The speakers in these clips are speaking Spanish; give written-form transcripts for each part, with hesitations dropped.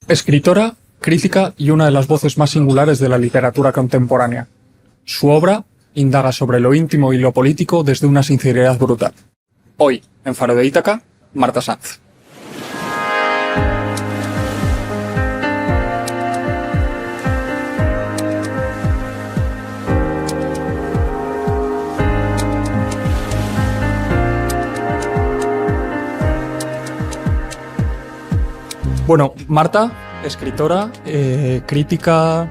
Escritora, crítica y una de las voces más singulares de la literatura contemporánea. Su obra indaga sobre lo íntimo y lo político desde una sinceridad brutal. Hoy, en Faro de Ítaca, Marta Sanz. Bueno, Marta, escritora, crítica,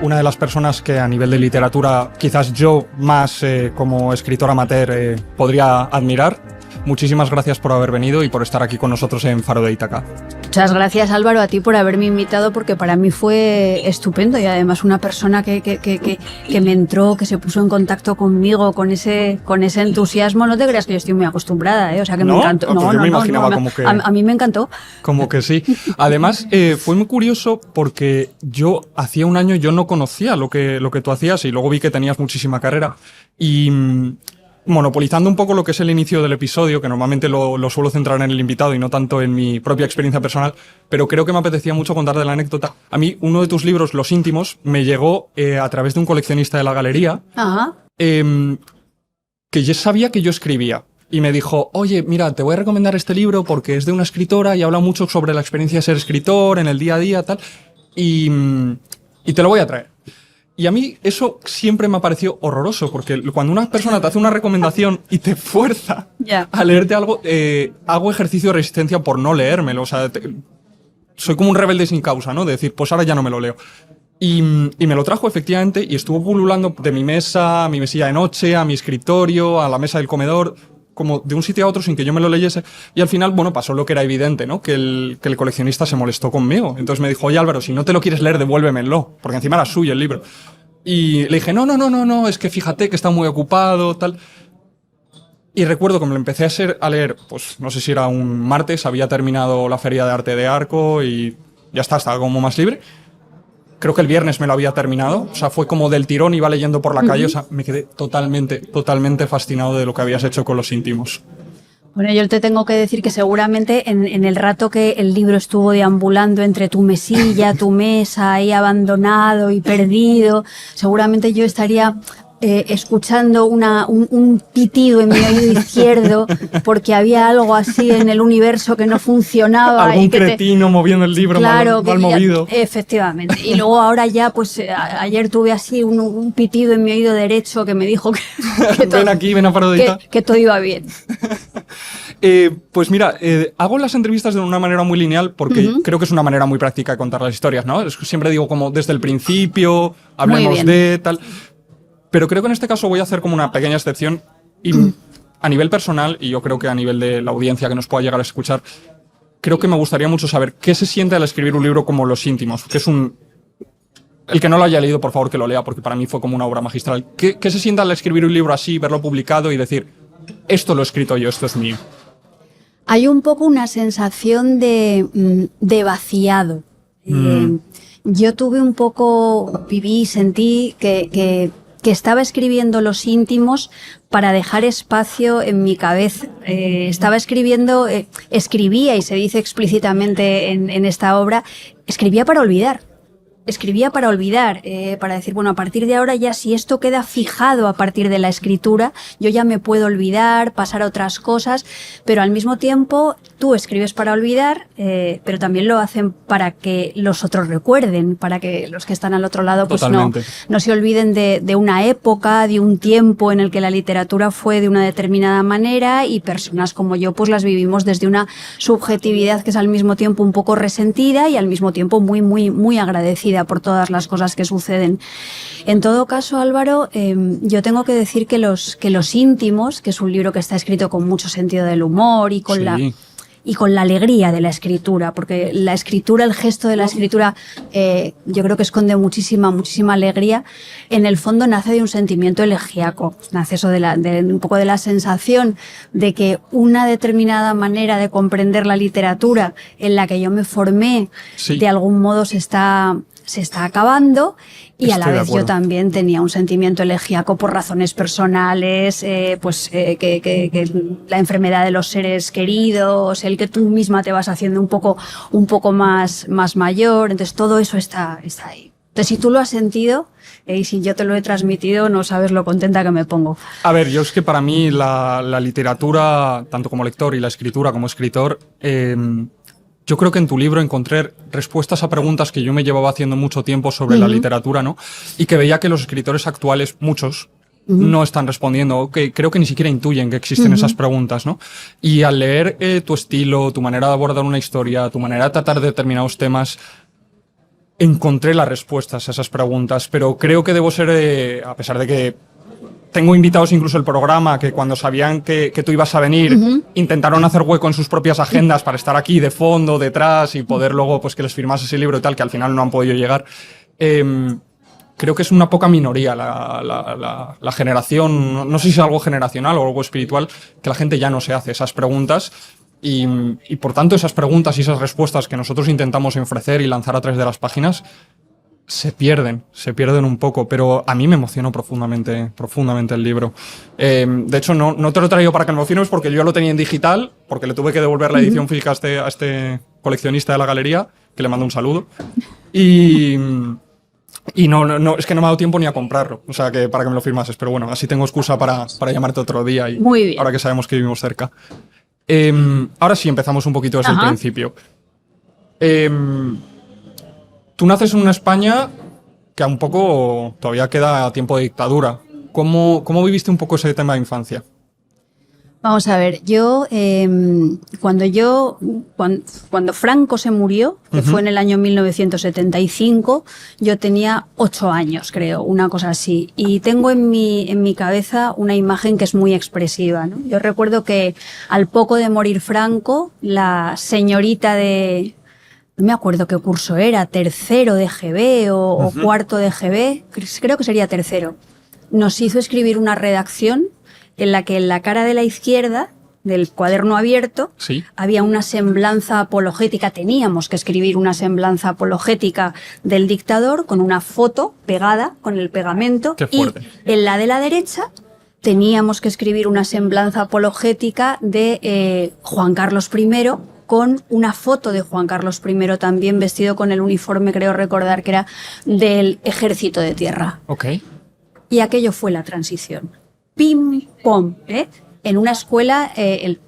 una de las personas que a nivel de literatura quizás yo más como escritor amateur podría admirar. Muchísimas gracias por haber venido y por estar aquí con nosotros en Faro de Ítaca. Muchas gracias, Álvaro, a ti por haberme invitado, porque para mí fue estupendo y además una persona que me entró, que se puso en contacto conmigo con ese entusiasmo. No te creas que yo estoy muy acostumbrada, ¿eh? O sea que ¿No? me encantó. Pues yo me imaginaba como que... A mí me encantó. Como que sí. Además, fue muy curioso porque yo hacía un año yo no conocía lo que tú hacías y luego vi que tenías muchísima carrera y... monopolizando un poco lo que es el inicio del episodio, que normalmente lo suelo centrar en el invitado y no tanto en mi propia experiencia personal, pero creo que me apetecía mucho contar de la anécdota. A mí, uno de tus libros, Los íntimos, me llegó a través de un coleccionista de la galería, que ya sabía que yo escribía. Y me dijo, oye, mira, te voy a recomendar este libro porque es de una escritora y habla mucho sobre la experiencia de ser escritor en el día a día, tal, y te lo voy a traer. Y a mí eso siempre me ha parecido horroroso, porque cuando una persona te hace una recomendación y te fuerza a leerte algo, hago ejercicio de resistencia por no leérmelo. O sea, soy como un rebelde sin causa, ¿no? De decir, pues ahora ya no me lo leo. Y me lo trajo efectivamente y estuvo pululando de mi mesa, a mi mesilla de noche, a mi escritorio, a la mesa del comedor, como de un sitio a otro sin que yo me lo leyese. Y al final, bueno, pasó lo que era evidente, ¿no? Que el coleccionista se molestó conmigo. Entonces me dijo, oye Álvaro, si no te lo quieres leer, devuélvemelo. Porque encima era suyo el libro. Y le dije, no, es que fíjate que está muy ocupado, tal. Y recuerdo que me lo empecé a leer, pues no sé si era un martes, había terminado la Feria de Arte de Arco y ya estaba como más libre. Creo que el viernes me lo había terminado, o sea, fue como del tirón, iba leyendo por la calle, o sea, me quedé totalmente fascinado de lo que habías hecho con Los íntimos. Bueno, yo te tengo que decir que seguramente en el rato que el libro estuvo deambulando entre tu mesilla, tu mesa, ahí abandonado y perdido, seguramente yo estaría escuchando un pitido en mi oído izquierdo porque había algo así en el universo que no funcionaba. Algún cretino moviendo el libro, claro, mal movido. Efectivamente. Y luego ahora ya, pues ayer tuve así un pitido en mi oído derecho que me dijo que ven a Faro de Ítaca. Que todo iba bien. Pues mira, hago las entrevistas de una manera muy lineal porque creo que es una manera muy práctica de contar las historias, ¿no? Siempre digo como desde el principio, hablemos de tal... Pero creo que en este caso voy a hacer como una pequeña excepción y a nivel personal, y yo creo que a nivel de la audiencia que nos pueda llegar a escuchar, creo que me gustaría mucho saber qué se siente al escribir un libro como Los íntimos, que es el que no lo haya leído, por favor, que lo lea, porque para mí fue como una obra magistral. ¿Qué se siente al escribir un libro así, verlo publicado y decir, esto lo he escrito yo, esto es mío? Hay un poco una sensación de vaciado. Yo tuve un povo, viví, sentí que estaba escribiendo Los íntimos para dejar espacio en mi cabeza. Estaba escribía, y se dice explícitamente en esta obra, escribía para olvidar. Para decir, bueno, a partir de ahora ya si esto queda fijado a partir de la escritura, yo ya me puedo olvidar, pasar a otras cosas, pero al mismo tiempo tú escribes para olvidar, pero también lo hacen para que los otros recuerden, para que los que están al otro lado pues no se olviden de una época, de un tiempo en el que la literatura fue de una determinada manera y personas como yo pues las vivimos desde una subjetividad que es al mismo tiempo un poco resentida y al mismo tiempo muy agradecida por todas las cosas que suceden. En todo caso, Álvaro, yo tengo que decir que Los íntimos, que es un libro que está escrito con mucho sentido del humor y con la alegría de la escritura, porque la escritura, el gesto de la escritura, yo creo que esconde muchísima alegría. En el fondo nace de un sentimiento elegíaco, nace eso de un poco de la sensación de que una determinada manera de comprender la literatura en la que yo me formé, de algún modo se está se está acabando y a la Estoy de vez yo acuerdo. también tenía un sentimiento elegíaco por razones personales, que la enfermedad de los seres queridos, el que tú misma te vas haciendo un poco más mayor, entonces todo eso está ahí. Entonces si tú lo has sentido y si yo te lo he transmitido, no sabes lo contenta que me pongo. A ver, yo es que para mí la literatura, tanto como lector y la escritura como escritor, yo creo que en tu libro encontré respuestas a preguntas que yo me llevaba haciendo mucho tiempo sobre la literatura, ¿no? Y que veía que los escritores actuales, muchos, no están respondiendo, que creo que ni siquiera intuyen que existen esas preguntas, ¿no? Y al leer tu estilo, tu manera de abordar una historia, tu manera de tratar determinados temas, encontré las respuestas a esas preguntas, pero creo que debo ser, a pesar de que tengo invitados incluso el programa que cuando sabían que tú ibas a venir intentaron hacer hueco en sus propias agendas para estar aquí de fondo, detrás y poder luego pues que les firmase ese libro y tal, que al final no han podido llegar. Creo que es una poca minoría la generación, no sé si es algo generacional o algo espiritual, que la gente ya no se hace esas preguntas y por tanto esas preguntas y esas respuestas que nosotros intentamos ofrecer y lanzar a través de las páginas se pierden un poco, pero a mí me emocionó profundamente el libro. De hecho, no te lo he traído para que me emociones porque yo ya lo tenía en digital, porque le tuve que devolver la edición física a este coleccionista de la galería, que le mando un saludo. Y no, es que no me ha dado tiempo ni a comprarlo, o sea, que para que me lo firmases, pero bueno, así tengo excusa para llamarte otro día y Muy bien. ahora que sabemos que vivimos cerca. Ahora sí, empezamos un poquito desde el principio. Tú naces en una España que a un poco todavía queda a tiempo de dictadura. ¿Cómo viviste un poco ese tema de infancia? Vamos a ver, cuando Franco se murió, que fue en el año 1975, yo tenía 8 años, creo, una cosa así. Y tengo en mi cabeza una imagen que es muy expresiva, ¿no? Yo recuerdo que al poco de morir Franco, la señorita no me acuerdo qué curso era, tercero de GB o cuarto de GB, creo que sería tercero, nos hizo escribir una redacción en la que en la cara de la izquierda del cuaderno abierto había una semblanza apologética, teníamos que escribir una semblanza apologética del dictador con una foto pegada con el pegamento. Qué fuerte. Y en la de la derecha teníamos que escribir una semblanza apologética de Juan Carlos I, con una foto de Juan Carlos I también vestido con el uniforme, creo recordar que era del Ejército de Tierra. Okay. Y aquello fue la transición. Pim, pom, en una escuela,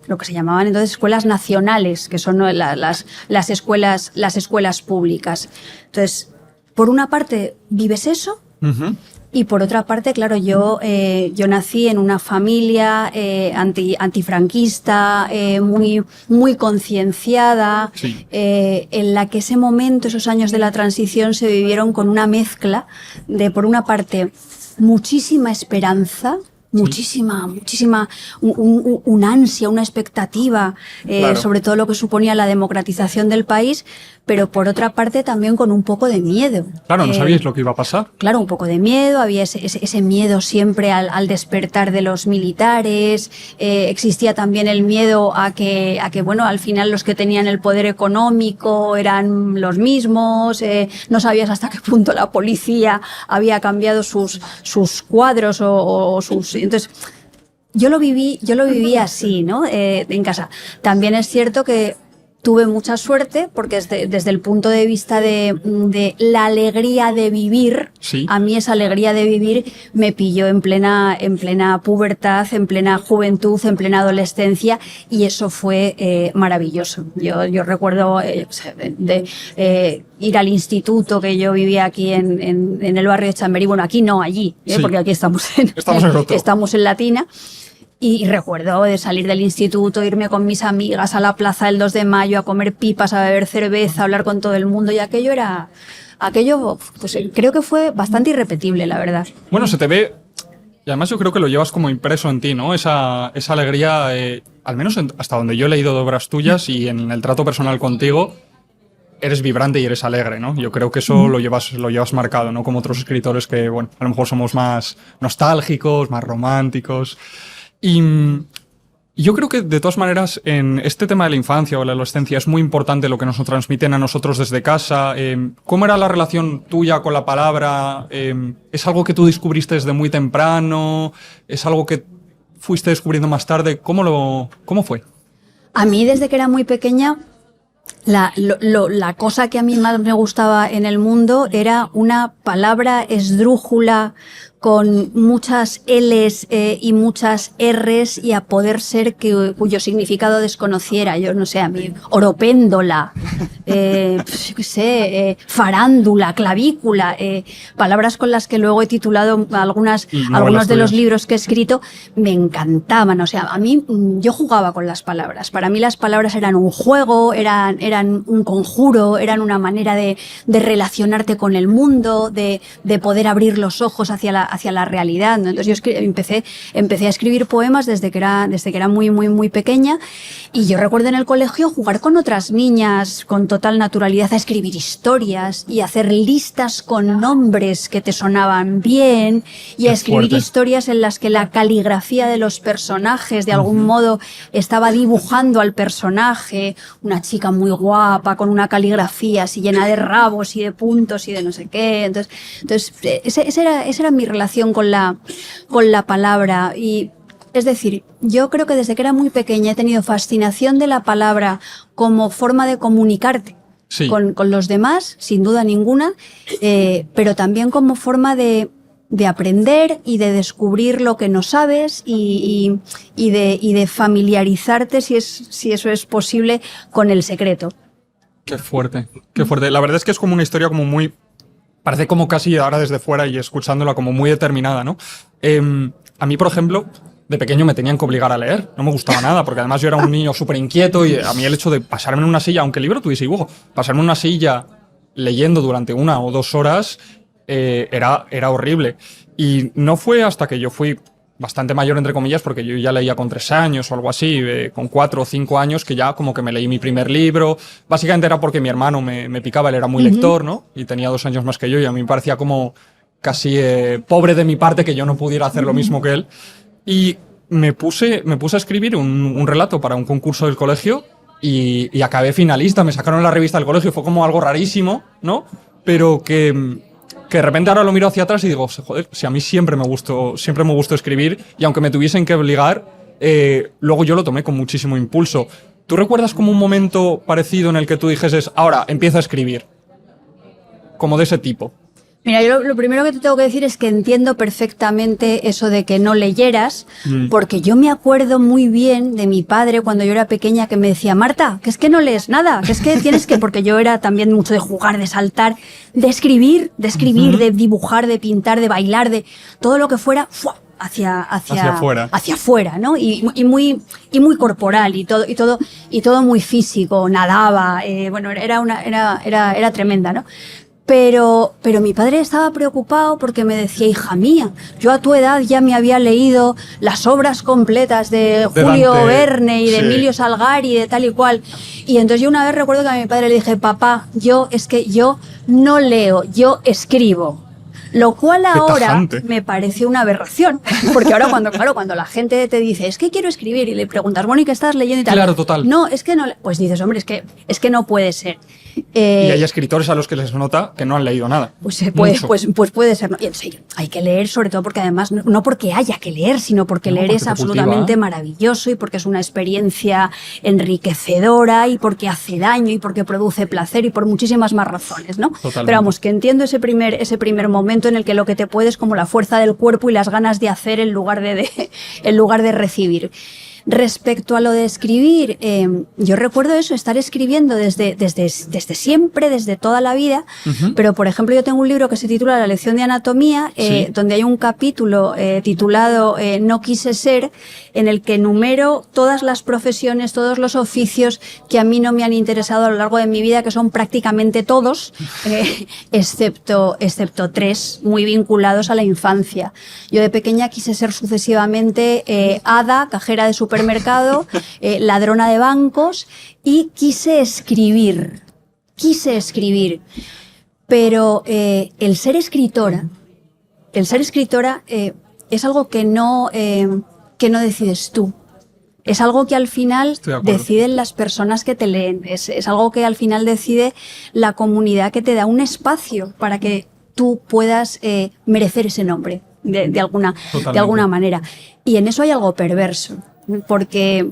lo que se llamaban entonces escuelas nacionales, que son las escuelas públicas. Entonces, por una parte vives eso, y por otra parte, claro, yo nací en una familia antifranquista, muy concienciada, en la que ese momento, esos años de la transición se vivieron con una mezcla de, por una parte, muchísima esperanza, muchísima, una ansia, una expectativa, sobre todo lo que suponía la democratización del país, pero por otra parte también con un poco de miedo. Claro, no sabíais lo que iba a pasar. Claro, un poco de miedo, había ese miedo siempre al despertar de los militares, existía también el miedo a que, bueno, al final los que tenían el poder económico eran los mismos, no sabías hasta qué punto la policía había cambiado sus cuadros o sus... Entonces, yo lo viví así, ¿no? En casa. También es cierto que tuve mucha suerte porque desde el punto de vista de la alegría de vivir, a mí esa alegría de vivir me pilló en plena pubertad, en plena juventud, en plena adolescencia, y eso fue maravilloso. Yo recuerdo ir al instituto, que yo vivía aquí en el barrio de Chamberí, bueno, aquí no, allí, porque aquí estamos en Latina. Y recuerdo de salir del instituto, irme con mis amigas a la plaza del 2 de Mayo a comer pipas, a beber cerveza, a hablar con todo el mundo, y aquello pues creo que fue bastante irrepetible, la verdad. Bueno, se te ve, y además yo creo que lo llevas como impreso en ti, ¿no? Esa alegría, al menos hasta donde yo he leído de obras tuyas y en el trato personal contigo, eres vibrante y eres alegre, ¿no? Yo creo que eso lo llevas marcado, ¿no? Como otros escritores que, bueno, a lo mejor somos más nostálgicos, más románticos. Y Yo creo que, de todas maneras, en este tema de la infancia o la adolescencia es muy importante lo que nos transmiten a nosotros desde casa. ¿Cómo era la relación tuya con la palabra? ¿Es algo que tú descubriste desde muy temprano? ¿Es algo que fuiste descubriendo más tarde? ¿Cómo fue? A mí, desde que era muy pequeña, la cosa que a mí más me gustaba en el mundo era una palabra esdrújula con muchas L's y muchas R's, y a poder ser cuyo significado desconociera. Yo no sé, a mí, oropéndola, yo qué sé, farándula, clavícula, palabras con las que luego he titulado algunos de los libros que he escrito. Me encantaban. O sea, a mí, yo jugaba con las palabras. Para mí las palabras eran un juego, eran un conjuro, eran una manera de relacionarte con el mundo, de poder abrir los ojos hacia la realidad, ¿no? Entonces yo empecé a escribir poemas desde que era muy pequeña, y yo recuerdo en el colegio jugar con otras niñas con total naturalidad a escribir historias y hacer listas con nombres que te sonaban bien, y a escribir historias en las que la caligrafía de los personajes de algún modo estaba dibujando al personaje, una chica muy guapa con una caligrafía así llena de rabos y de puntos y de no sé qué. Entonces esa era mi relación con la palabra. Y es decir, yo creo que desde que era muy pequeña he tenido fascinación de la palabra como forma de comunicarte con los demás, sin duda ninguna, pero también como forma de aprender y de descubrir lo que no sabes, y de familiarizarte, si eso es posible, con el secreto. Qué fuerte, qué fuerte. La verdad es que es como una historia como muy... Parece como casi ahora desde fuera y escuchándola como muy determinada, ¿no? A mí, por ejemplo, de pequeño me tenían que obligar a leer. No me gustaba nada, porque además yo era un niño súper inquieto, y a mí el hecho de pasarme en una silla, aunque el libro tuviese dibujo, pasarme en una silla leyendo durante 1 o 2 horas era horrible. Y no fue hasta que yo fui bastante mayor, entre comillas, porque yo ya leía con 3 años o algo así, con 4 o 5 años, que ya como que me leí mi primer libro. Básicamente era porque mi hermano me picaba, él era muy lector, ¿no? Y tenía 2 años más que yo, y a mí me parecía como casi pobre de mi parte que yo no pudiera hacer lo mismo que él. Y me puse a escribir un relato para un concurso del colegio, y acabé finalista. Me sacaron la revista del colegio, fue como algo rarísimo, ¿no? Pero que de repente ahora lo miro hacia atrás y digo, joder, si a mí siempre me gustó escribir, y aunque me tuviesen que obligar, luego yo lo tomé con muchísimo impulso. ¿Tú recuerdas como un momento parecido en el que tú dijeses, ahora empieza a escribir? Como de ese tipo. Mira, yo lo primero que te tengo que decir es que entiendo perfectamente eso de que no leyeras, porque yo me acuerdo muy bien de mi padre cuando yo era pequeña, que me decía, Marta, que es que no lees nada, que es que tienes que, porque yo era también mucho de jugar, de saltar, de escribir, de dibujar, de pintar, de bailar, de todo lo que fuera, ¡fua!, hacia afuera, ¿no? Y muy corporal, y todo muy físico, nadaba, bueno, era tremenda, ¿no? Pero mi padre estaba preocupado porque me decía, hija mía, yo a tu edad ya me había leído las obras completas de Julio Dante, Verne y de Emilio Salgari, de tal y cual. Y entonces yo una vez recuerdo que a mi padre le dije, papá, yo no leo, yo escribo. Lo cual ahora me parece una aberración, porque ahora cuando la gente te dice, es que quiero escribir, y le preguntas, bueno, ¿y qué estás leyendo y tal? Claro, total. No, es que no, pues dices, hombre, es que no puede ser. Y hay escritores a los que les nota que no han leído nada. Pues puede ser, ¿no? Y en serio, hay que leer, sobre todo porque además, no porque haya que leer, sino porque leer es absolutamente maravilloso, y porque es una experiencia enriquecedora, y porque hace daño, y porque produce placer, y por muchísimas más razones, ¿no? Totalmente. Pero vamos, que entiendo ese primer momento en el que lo que te puede es como la fuerza del cuerpo y las ganas de hacer en lugar de recibir. Respecto a lo de escribir, yo recuerdo eso, estar escribiendo desde siempre, desde toda la vida, pero por ejemplo yo tengo un libro que se titula La lección de anatomía, donde hay un capítulo titulado No quise ser, en el que enumero todas las profesiones, todos los oficios que a mí no me han interesado a lo largo de mi vida, que son prácticamente todos, excepto 3, muy vinculados a la infancia. Yo de pequeña quise ser sucesivamente hada, cajera de supermercado, ladrona de bancos, y quise escribir, pero el ser escritora es algo que no decides tú, es algo que al final Estoy de acuerdo. deciden las personas que te leen. Es algo que al final decide la comunidad que te da un espacio para que tú puedas merecer ese nombre de alguna manera. Y en eso hay algo perverso, porque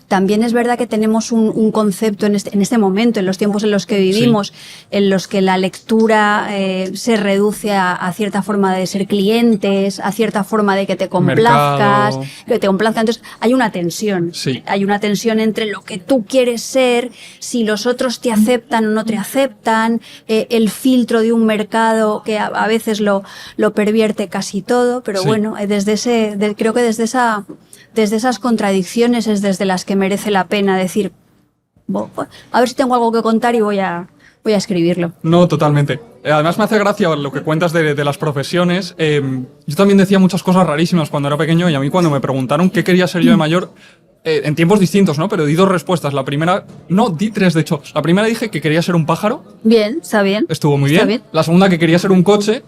también es verdad que tenemos un concepto en este momento, en los tiempos en los que vivimos, en los que la lectura se reduce a cierta forma de ser clientes, a cierta forma de que te complazcas, Entonces hay una tensión. Sí. Hay una tensión entre lo que tú quieres ser, si los otros te aceptan o no te aceptan, el filtro de un mercado que a veces lo pervierte casi todo, pero Sí. bueno, creo que desde esas contradicciones es desde las que merece la pena decir, a ver si tengo algo que contar y voy a escribirlo. No, totalmente. Además me hace gracia lo que cuentas de las profesiones. Yo también decía muchas cosas rarísimas cuando era pequeño y a mí cuando me preguntaron qué quería ser yo de mayor, en tiempos distintos, ¿no? Pero di 2 respuestas. La primera, no, di 3 de hecho. La primera dije que quería ser un pájaro. Bien, está bien. Estuvo muy Está bien. La segunda que quería ser un coche.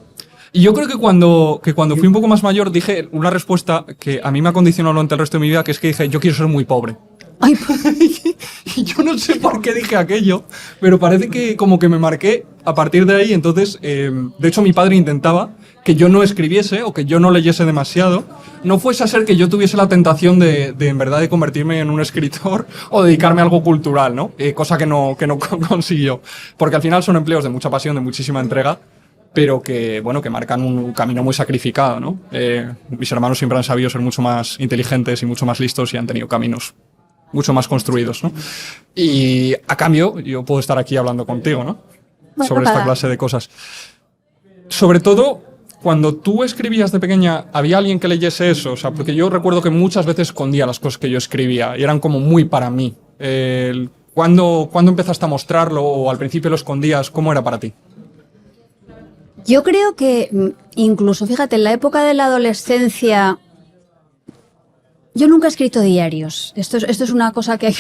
Y yo creo que cuando fui un poco más mayor dije una respuesta que a mí me ha condicionado durante el resto de mi vida, que es que dije, yo quiero ser muy pobre. Ay, Y yo no sé por qué dije aquello, pero parece que como que me marqué a partir de ahí. Entonces, de hecho, mi padre intentaba que yo no escribiese o que yo no leyese demasiado. No fuese a ser que yo tuviese la tentación de en verdad de convertirme en un escritor o dedicarme a algo cultural, ¿no? Cosa que no consiguió. Porque al final son empleos de mucha pasión, de muchísima entrega, pero que, bueno, que marcan un camino muy sacrificado, ¿no? Mis hermanos siempre han sabido ser mucho más inteligentes y mucho más listos y han tenido caminos mucho más construidos, ¿no? Y a cambio, yo puedo estar aquí hablando contigo, ¿no? Bueno, Sobre esta clase de cosas. Sobre todo, cuando tú escribías de pequeña, ¿había alguien que leyese eso? O sea, porque yo recuerdo que muchas veces escondía las cosas que yo escribía y eran como muy para mí. ¿Cuándo empezaste a mostrarlo o al principio lo escondías? ¿Cómo era para ti? yo creo que incluso, fíjate, en la época de la adolescencia, yo nunca he escrito diarios. Esto es una cosa que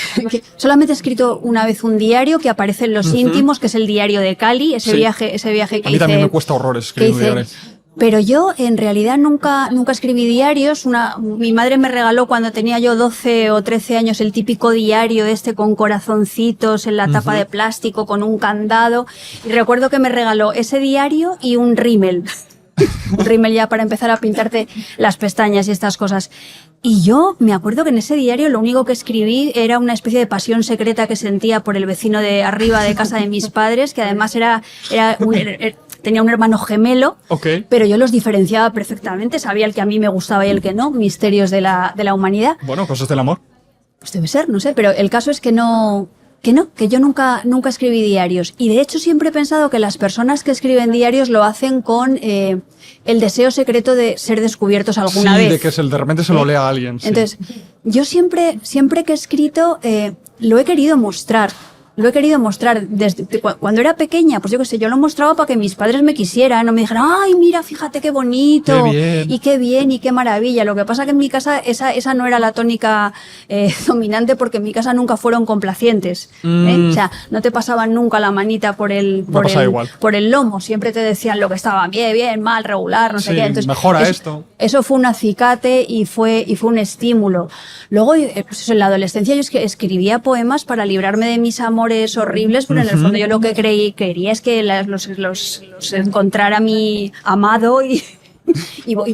solamente he escrito una vez un diario que aparece en los íntimos, que es el diario de Cali, ese Sí. viaje que hice. A mí también me cuesta horrores escribir un diario. Pero yo en realidad nunca escribí diarios. Mi madre me regaló cuando tenía yo 12 o 13 años el típico diario con corazoncitos en la tapa de plástico con un candado. Y recuerdo que me regaló ese diario y un rímel. Un rímel ya para empezar a pintarte las pestañas y estas cosas. Y yo me acuerdo que en ese diario lo único que escribí era una especie de pasión secreta que sentía por el vecino de arriba de casa de mis padres, que además tenía un hermano gemelo, Okay. pero yo los diferenciaba perfectamente, sabía el que a mí me gustaba y el que no, misterios de la humanidad. Bueno, cosas del amor. Pues debe ser, no sé, pero el caso es que yo nunca escribí diarios. Y de hecho siempre he pensado que las personas que escriben diarios lo hacen con el deseo secreto de ser descubiertos alguna vez. Sí, de que de repente se lo lea a alguien. Sí. Entonces, yo siempre que he escrito, lo he querido mostrar. Lo he querido mostrar desde cuando era pequeña, pues yo qué sé, yo lo mostraba para que mis padres me quisieran, o me dijeran, ay, mira, fíjate qué bonito, Qué bien. y qué maravilla. Lo que pasa que en mi casa esa no era la tónica dominante, porque en mi casa nunca fueron complacientes. O sea, no te pasaban nunca la manita por el lomo, siempre te decían lo que estaba bien, mal, regular, no sé qué. Entonces, mejora esto. Eso fue un acicate y fue un estímulo. Luego, pues en la adolescencia yo escribía poemas para librarme de mis amores horribles, pero en el fondo yo lo que quería es que los encontrara mi amado y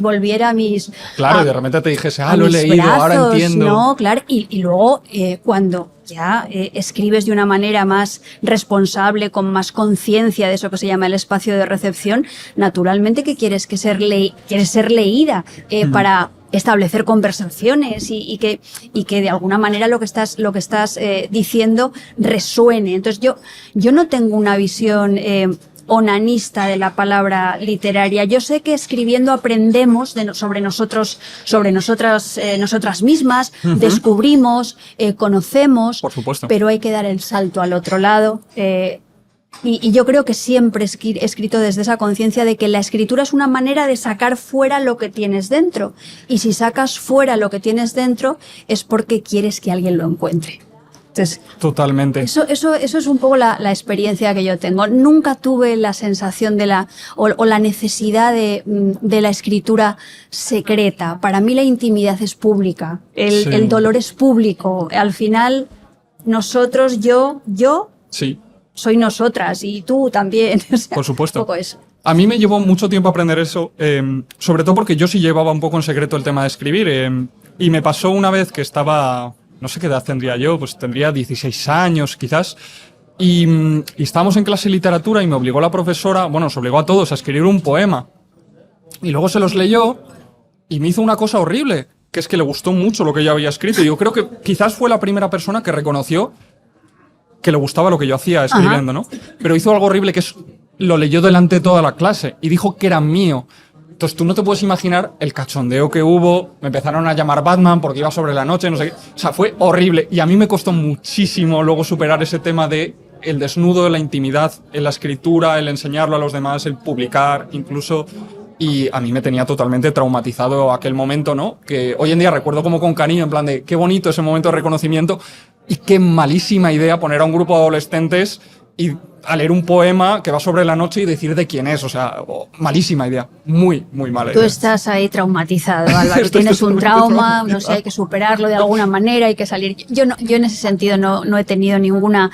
volviera a mis... Claro, y de repente te dijese, lo he leído, brazos, ahora entiendo. No, claro, y luego cuando ya escribes de una manera más responsable, con más conciencia de eso que se llama el espacio de recepción, naturalmente que quieres ser leída para establecer conversaciones y que de alguna manera lo que estás diciendo resuene. Entonces yo no tengo una visión onanista de la palabra literaria. Yo sé que escribiendo aprendemos sobre nosotras mismas, descubrimos, conocemos, por supuesto, pero hay que dar el salto al otro lado. Y yo creo que siempre he escrito desde esa conciencia de que la escritura es una manera de sacar fuera lo que tienes dentro. Y si sacas fuera lo que tienes dentro es porque quieres que alguien lo encuentre. Entonces, Totalmente. eso es un poco la experiencia que yo tengo. Nunca tuve la sensación o la necesidad de la escritura secreta. Para mí la intimidad es pública, Sí. el dolor es público. Al final, nosotros, yo Sí, soy nosotras y tú también. O sea, por supuesto. un poco eso. A mí me llevó mucho tiempo aprender eso, sobre todo porque yo sí llevaba un poco en secreto el tema de escribir. Y me pasó una vez que estaba, no sé qué edad tendría yo, pues tendría 16 años quizás, y estábamos en clase de literatura y me obligó la profesora, bueno, nos obligó a todos a escribir un poema. Y luego se los leyó y me hizo una cosa horrible, que es que le gustó mucho lo que yo había escrito. Y yo creo que quizás fue la primera persona que reconoció que le gustaba lo que yo hacía escribiendo, ¿no? Pero hizo algo horrible, que es, lo leyó delante de toda la clase y dijo que era mío. Entonces tú no te puedes imaginar el cachondeo que hubo. Me empezaron a llamar Batman porque iba sobre la noche, no sé qué. O sea, fue horrible. Y a mí me costó muchísimo luego superar ese tema de el desnudo, la intimidad, en la escritura, el enseñarlo a los demás, el publicar, incluso. Y a mí me tenía totalmente traumatizado aquel momento, ¿no? Que hoy en día recuerdo como con cariño, en plan de qué bonito ese momento de reconocimiento y qué malísima idea poner a un grupo de adolescentes y a leer un poema que va sobre la noche y decir de quién es. O sea, malísima idea. Muy, muy mala idea. Tú estás ahí traumatizado, Álvaro. Estoy Tienes un totalmente trauma, no traumatizado. sé, hay que superarlo de alguna manera, hay que salir. Yo en ese sentido no he tenido ninguna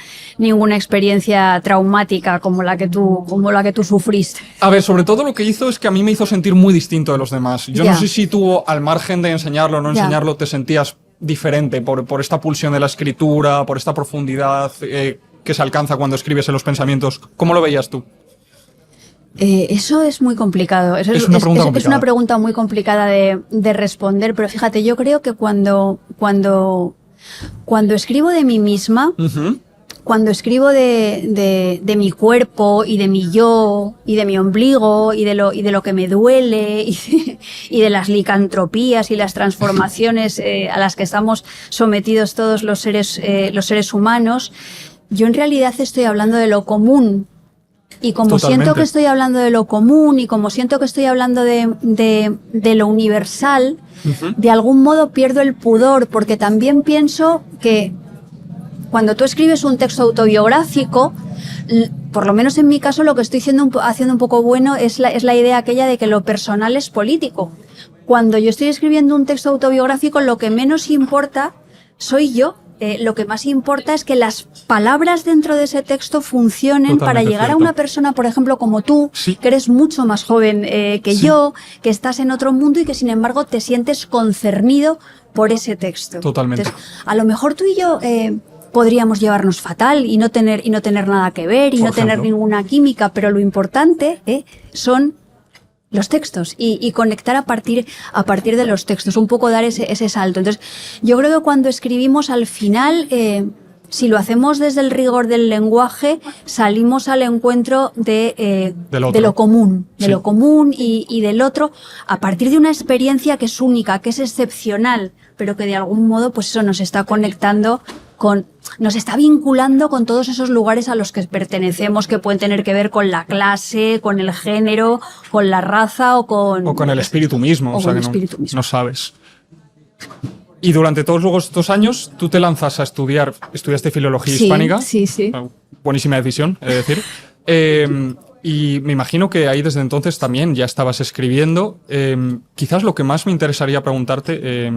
experiencia traumática como la que tú sufriste. A ver, sobre todo lo que hizo es que a mí me hizo sentir muy distinto de los demás. Yo Ya. no sé si tú, al margen de enseñarlo o no Ya. enseñarlo, te sentías diferente por esta pulsión de la escritura, por esta profundidad que se alcanza cuando escribes en los pensamientos. ¿Cómo lo veías tú? Eso es muy complicado. Es una pregunta es complicada. una pregunta muy complicada de responder, pero fíjate, yo creo que cuando escribo de mí misma, Ujú. cuando escribo de mi cuerpo y de mi yo y de mi ombligo y de lo que me duele y de las licantropías y las transformaciones a las que estamos sometidos todos los seres humanos, yo en realidad estoy hablando de lo común. Y como Totalmente. siento que estoy hablando de lo común y como siento que estoy hablando de lo universal, de algún modo pierdo el pudor, porque también pienso que cuando tú escribes un texto autobiográfico, por lo menos en mi caso, lo que estoy haciendo un poco bueno es la idea aquella de que lo personal es político. Cuando yo estoy escribiendo un texto autobiográfico, lo que menos importa soy yo. Lo que más importa es que las palabras dentro de ese texto funcionen Totalmente para llegar cierto. a una persona, por ejemplo, como tú, Sí. que eres mucho más joven que Sí. yo, que estás en otro mundo y que sin embargo te sientes concernido por ese texto. Totalmente. Entonces, a lo mejor tú y yo podríamos llevarnos fatal y no tener nada que ver y Por no tener ejemplo. ninguna química, pero lo importante son los textos y conectar a partir de los textos, un poco dar ese salto. Entonces, yo creo que cuando escribimos al final, si lo hacemos desde el rigor del lenguaje, salimos al encuentro Del otro. de lo común, Sí. de lo común y del otro, a partir de una experiencia que es única, que es excepcional, pero que de algún modo, pues eso nos está conectando nos está vinculando con todos esos lugares a los que pertenecemos, que pueden tener que ver con la clase, con el género, con la raza o con el espíritu mismo. o O sea, con que el no, espíritu mismo. no sabes. Y durante todos luego estos años, tú te lanzas a estudiaste filología Sí, hispánica. sí. Buenísima decisión, he de decir. Y me imagino que ahí desde entonces también ya estabas escribiendo. Quizás lo que más me interesaría preguntarte,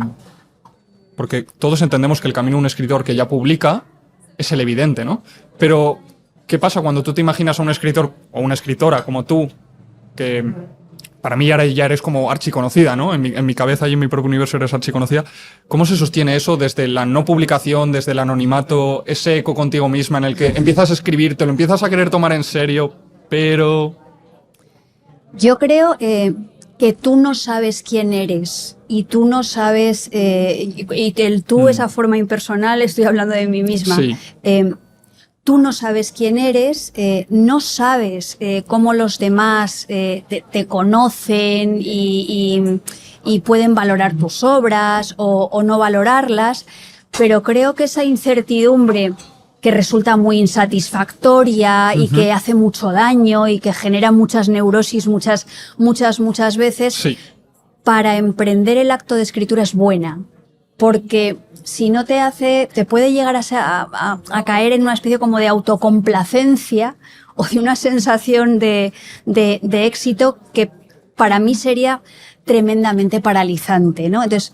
porque todos entendemos que el camino de un escritor que ya publica es el evidente, ¿no? Pero, ¿qué pasa cuando tú te imaginas a un escritor o una escritora como tú, que para mí ya eres como archiconocida, ¿no? En mi cabeza y en mi propio universo eres archiconocida. ¿Cómo se sostiene eso desde la no publicación, desde el anonimato, ese eco contigo misma en el que empiezas a escribir, te lo empiezas a querer tomar en serio, pero... Yo creo que tú no sabes quién eres y tú no sabes, y el tú, esa forma impersonal, estoy hablando de mí misma. Sí. Tú no sabes quién eres, no sabes cómo los demás te conocen y pueden valorar tus obras o no valorarlas, pero creo que esa incertidumbre que resulta muy insatisfactoria y que hace mucho daño y que genera muchas neurosis muchas veces, Sí. para emprender el acto de escritura es buena. porque si no te puede llegar a caer en una especie como de autocomplacencia o de una sensación de éxito que para mí sería tremendamente paralizante, ¿no? Entonces,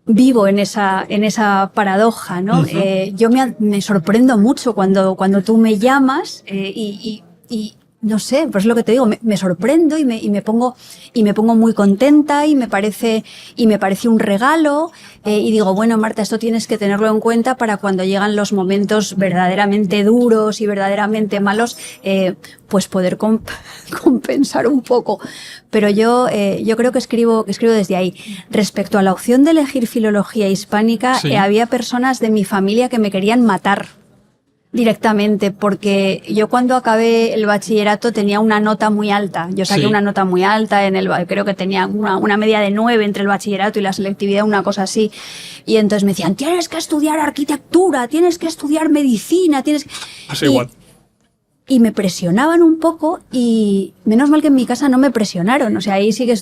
vivo en esa paradoja, ¿no? Uh-huh. Yo me sorprendo mucho cuando tú me llamas y no sé, pues es lo que te digo, me sorprendo y me pongo muy contenta y me parece un regalo y digo, bueno, Marta, esto tienes que tenerlo en cuenta para cuando llegan los momentos verdaderamente duros y verdaderamente malos, pues poder compensar un poco. Pero yo creo que escribo desde ahí. Respecto a la opción de elegir filología hispánica, Sí. Había personas de mi familia que me querían matar directamente, porque yo cuando acabé el bachillerato tenía una nota muy alta. Yo saqué Sí. una nota muy alta creo que tenía una media de 9 entre el bachillerato y la selectividad, una cosa así. Y entonces me decían, tienes que estudiar arquitectura, tienes que estudiar medicina, Pasa igual. Y me presionaban un poco y menos mal que en mi casa no me presionaron. O sea, ahí sí que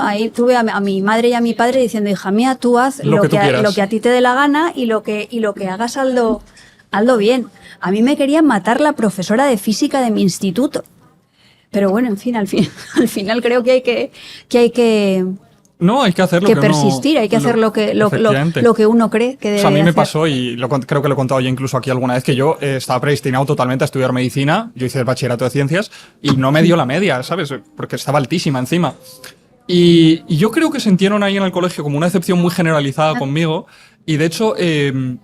ahí tuve a mi madre y a mi padre diciendo, hija mía, tú haz Lo que tú quieras. lo que a ti te dé la gana y lo que hagas hazlo bien. A mí me quería matar la profesora de física de mi instituto. Pero bueno, en fin, al final creo que hay que No, hay que hacer lo que persistir, hay que hacer lo que uno cree que debe O sea, a mí me hacer. pasó, y creo que lo he contado ya incluso aquí alguna vez, que yo estaba predestinado totalmente a estudiar medicina. Yo hice el bachillerato de ciencias y no me dio la media, ¿sabes? Porque estaba altísima encima. Y yo creo que sintieron ahí en el colegio como una decepción muy generalizada conmigo. Y de hecho,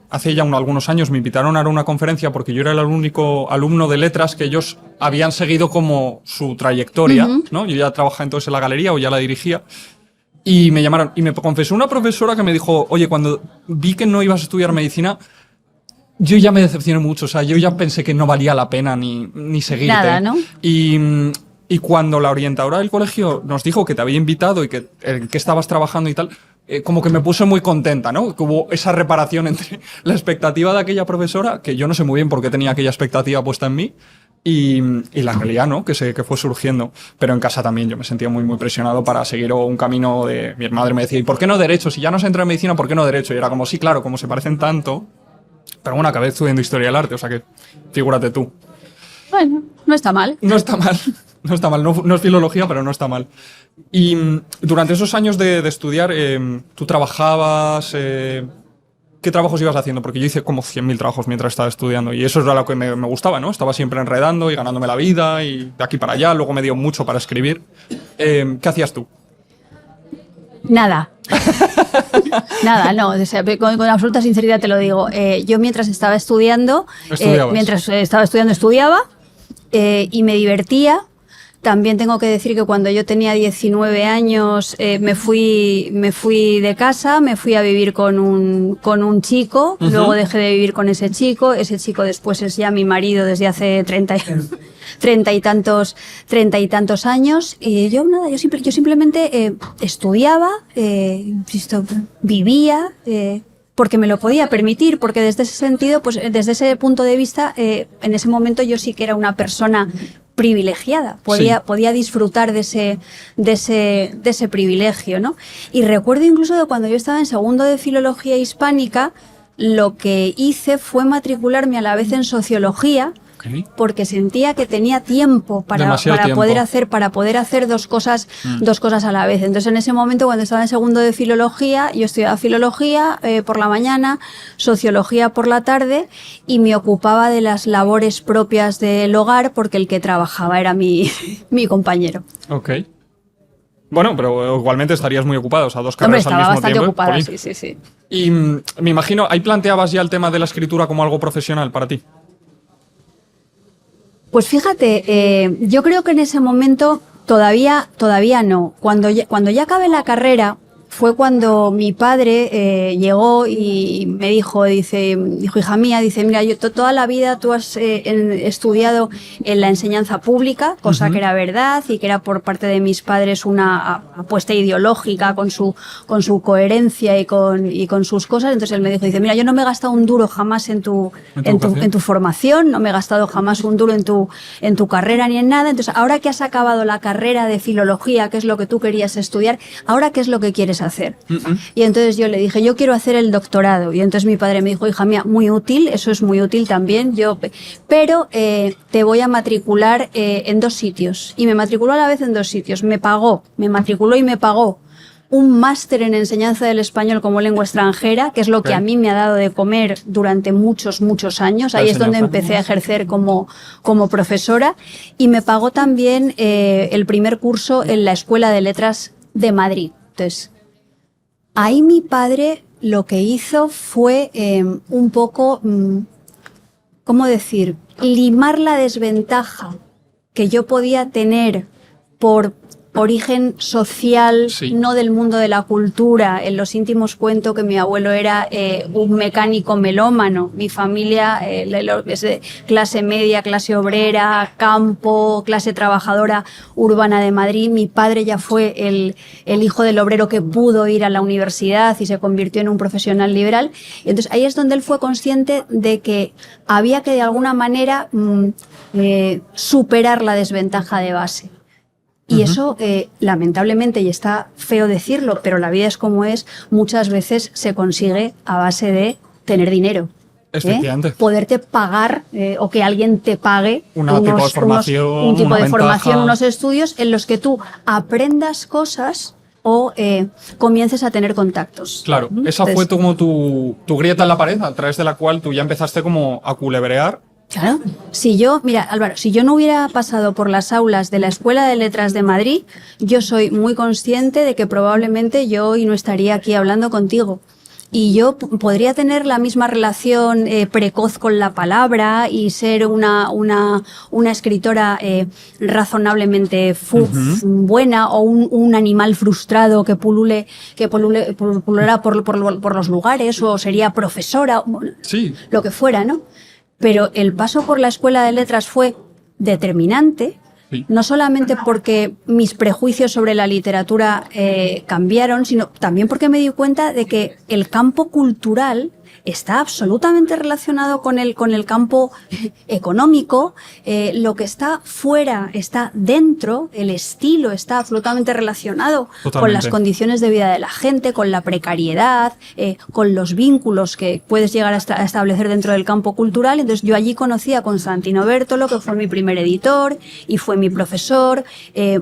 hace ya algunos años me invitaron a dar una conferencia porque yo era el único alumno de letras que ellos habían seguido como su trayectoria, ¿no? Yo ya trabajaba entonces en la galería o ya la dirigía. Y me llamaron y me confesó una profesora que me dijo, oye, cuando vi que no ibas a estudiar medicina, yo ya me decepcioné mucho. O sea, yo ya pensé que no valía la pena ni seguirte. Nada, ¿no? Y cuando la orientadora del colegio nos dijo que te había invitado y que estabas trabajando y tal, como que me puse muy contenta, ¿no? Que hubo esa reparación entre la expectativa de aquella profesora, que yo no sé muy bien por qué tenía aquella expectativa puesta en mí, y la realidad, ¿no? Que fue surgiendo. Pero en casa también yo me sentía muy, muy presionado para seguir un camino de... Mi madre me decía, ¿y por qué no derecho? Si ya no se entra en medicina, ¿por qué no derecho? Y era como, sí, claro, como se parecen tanto. Pero bueno, acabé estudiando historia del arte, o sea que figúrate tú. Bueno, no está mal. No está mal, no está mal, no es filología, pero no está mal. Y durante esos años de estudiar, ¿tú trabajabas? ¿Qué trabajos ibas haciendo? Porque yo hice como 100.000 trabajos mientras estaba estudiando y eso era lo que me gustaba, ¿no? Estaba siempre enredando y ganándome la vida y de aquí para allá, luego me dio mucho para escribir. ¿Qué hacías tú? Nada. Nada, no. O sea, con absoluta sinceridad te lo digo. Yo mientras estaba estudiando, estudiaba y me divertía. También tengo que decir que cuando yo tenía 19 años me fui de casa, me fui a vivir con un chico, luego dejé de vivir con ese chico después es ya mi marido desde hace 30 y tantos años, y yo nada, yo simplemente estudiaba, vivía, porque me lo podía permitir, porque desde ese sentido, pues desde ese punto de vista, en ese momento yo sí que era una persona privilegiada, podía disfrutar de ese privilegio, ¿no? Y recuerdo incluso de cuando yo estaba en segundo de filología hispánica, lo que hice fue matricularme a la vez en sociología, porque sentía que tenía tiempo para poder hacer dos cosas a la vez. Entonces, en ese momento, cuando estaba en segundo de filología, yo estudiaba filología por la mañana, sociología por la tarde, y me ocupaba de las labores propias del hogar, porque el que trabajaba era mi compañero. Ok. Bueno, pero igualmente estarías muy ocupado, o sea, dos carreras al mismo tiempo. Estaba bastante ocupada, sí. Y me imagino, ¿ahí planteabas ya el tema de la escritura como algo profesional para ti? Pues fíjate, yo creo que en ese momento todavía no. Cuando ya acabé la carrera fue cuando mi padre llegó y me dijo, hija mía, mira, yo toda la vida tú has estudiado en la enseñanza pública, cosa que era verdad y que era por parte de mis padres una apuesta ideológica con su coherencia y con sus cosas. Entonces él me dijo, mira, yo no me he gastado un duro jamás en tu formación, no me he gastado jamás un duro en tu carrera ni en nada. Entonces, ahora que has acabado la carrera de filología, que es lo que tú querías estudiar, ahora qué es lo que quieres quieres hacer? Y entonces yo le dije, yo quiero hacer el doctorado. Y entonces mi padre me dijo, hija mía, muy útil, eso es muy útil también, pero te voy a matricular en 2 sitios. Y me matriculó a la vez en 2 sitios. Me matriculó y me pagó un máster en enseñanza del español como lengua extranjera, que es lo que a mí me ha dado de comer durante muchos, muchos años. Ahí es donde empecé a ejercer como profesora. Y me pagó también el primer curso en la Escuela de Letras de Madrid. Entonces, ahí mi padre lo que hizo fue un poco, ¿cómo decir?, limar la desventaja que yo podía tener por origen social, no del mundo de la cultura. En los íntimos cuento que mi abuelo era un mecánico melómano. Mi familia es de clase media, clase obrera, campo, clase trabajadora urbana de Madrid. Mi padre ya fue el hijo del obrero que pudo ir a la universidad y se convirtió en un profesional liberal. Entonces ahí es donde él fue consciente de que había que de alguna manera superar la desventaja de base. Y eso, lamentablemente, y está feo decirlo, pero la vida es como es, muchas veces se consigue a base de tener dinero. Efectivamente. Poderte pagar o que alguien te pague un tipo de formación, unos estudios en los que tú aprendas cosas o comiences a tener contactos. Claro, esa fue como tu grieta en la pared, a través de la cual tú ya empezaste como a culebrear. Claro. Mira, Álvaro, si yo no hubiera pasado por las aulas de la Escuela de Letras de Madrid, yo soy muy consciente de que probablemente yo hoy no estaría aquí hablando contigo. Y yo podría tener la misma relación precoz con la palabra y ser una escritora razonablemente buena, o un animal frustrado que pululara por los lugares, o sería profesora, lo que fuera, ¿no? Pero el paso por la Escuela de Letras fue determinante, no solamente porque mis prejuicios sobre la literatura cambiaron, sino también porque me di cuenta de que el campo cultural está absolutamente relacionado con el campo económico. Lo que está fuera está dentro, el estilo está absolutamente relacionado con las condiciones de vida de la gente, con la precariedad, con los vínculos que puedes llegar a establecer dentro del campo cultural. Entonces yo allí conocí a Constantino Bértolo, que fue mi primer editor y fue mi profesor.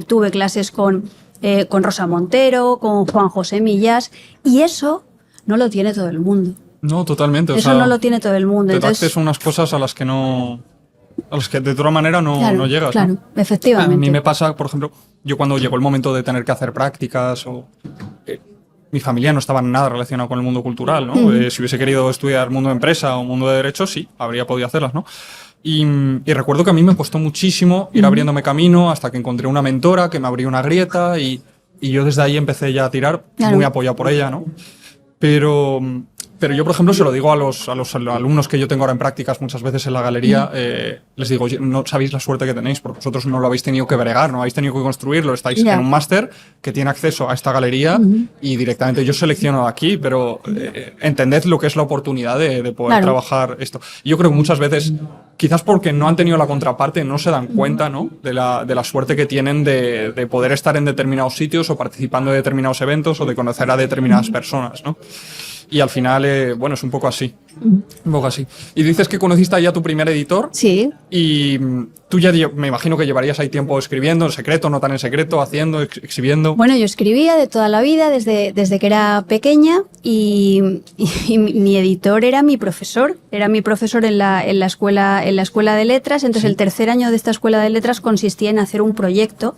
Tuve clases con Rosa Montero, con Juan José Millas, y eso no lo tiene todo el mundo. No, totalmente. Eso no lo tiene todo el mundo. Te da acceso a unas cosas a las que de otra manera no llegas. Claro, ¿no? Efectivamente. A mí me pasa, por ejemplo, yo cuando llegó el momento de tener que hacer prácticas, mi familia no estaba nada relacionada con el mundo cultural, ¿no? Si hubiese querido estudiar mundo de empresa o mundo de derecho, sí, habría podido hacerlas, ¿no? Y recuerdo que a mí me costó muchísimo ir abriéndome camino hasta que encontré una mentora que me abrió una grieta y yo desde ahí empecé ya a tirar, muy apoyado por ella, ¿no? Pero yo, por ejemplo, se lo digo a los alumnos que yo tengo ahora en prácticas muchas veces en la galería, les digo, no sabéis la suerte que tenéis, porque vosotros no lo habéis tenido que bregar, no habéis tenido que construirlo, estáis en un máster que tiene acceso a esta galería y directamente yo selecciono aquí, pero entended lo que es la oportunidad de poder trabajar esto. Y yo creo que muchas veces, quizás porque no han tenido la contraparte, no se dan cuenta, ¿no?, de la suerte que tienen de poder estar en determinados sitios o participando de determinados eventos o de conocer a determinadas personas, ¿no? Y al final, bueno, es un poco así. Un poco así. Y dices que conociste ya a tu primer editor. Sí. Y tú ya, me imagino que llevarías ahí tiempo escribiendo, en secreto, no tan en secreto, haciendo, exhibiendo. Bueno, yo escribía de toda la vida, desde que era pequeña, y mi editor era mi profesor. Era mi profesor en la escuela de letras. Entonces, el tercer año de esta escuela de letras consistía en hacer un proyecto.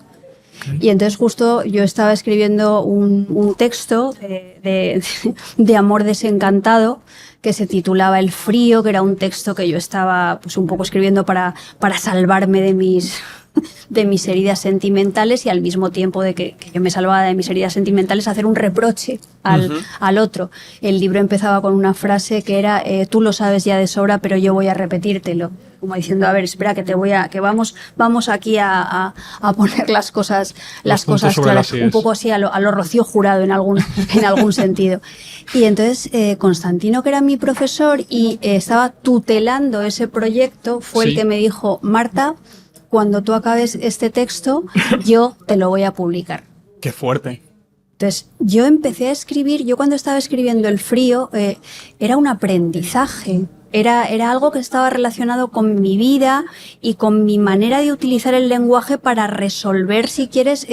Y entonces justo yo estaba escribiendo un texto de amor desencantado que se titulaba El frío, que era un texto que yo estaba pues un poco escribiendo para salvarme de mis heridas sentimentales, y al mismo tiempo de que yo me salvaba de mis heridas sentimentales, hacer un reproche al otro. El libro empezaba con una frase que era tú lo sabes ya de sobra, pero yo voy a repetírtelo, como diciendo, a ver, espera, que vamos aquí a poner las cosas claras, un poco así a lo Rocío Jurado en algún sentido. Y entonces Constantino, que era mi profesor y estaba tutelando ese proyecto, fue el que me dijo, Marta, cuando tú acabes este texto, yo te lo voy a publicar. ¡Qué fuerte! Entonces, yo empecé a escribir, yo cuando estaba escribiendo El frío, era un aprendizaje. Era algo que estaba relacionado con mi vida y con mi manera de utilizar el lenguaje para resolver, si quieres,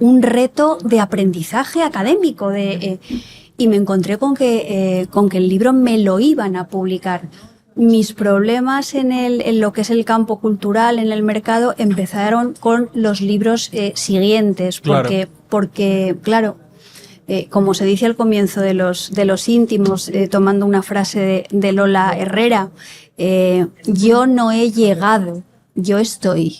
un reto de aprendizaje académico. Y me encontré con que el libro me lo iban a publicar. Mis problemas en lo que es el campo cultural, en el mercado, empezaron con los libros siguientes, porque claro, como se dice al comienzo de los íntimos, tomando una frase de Lola Herrera, yo no he llegado, yo estoy.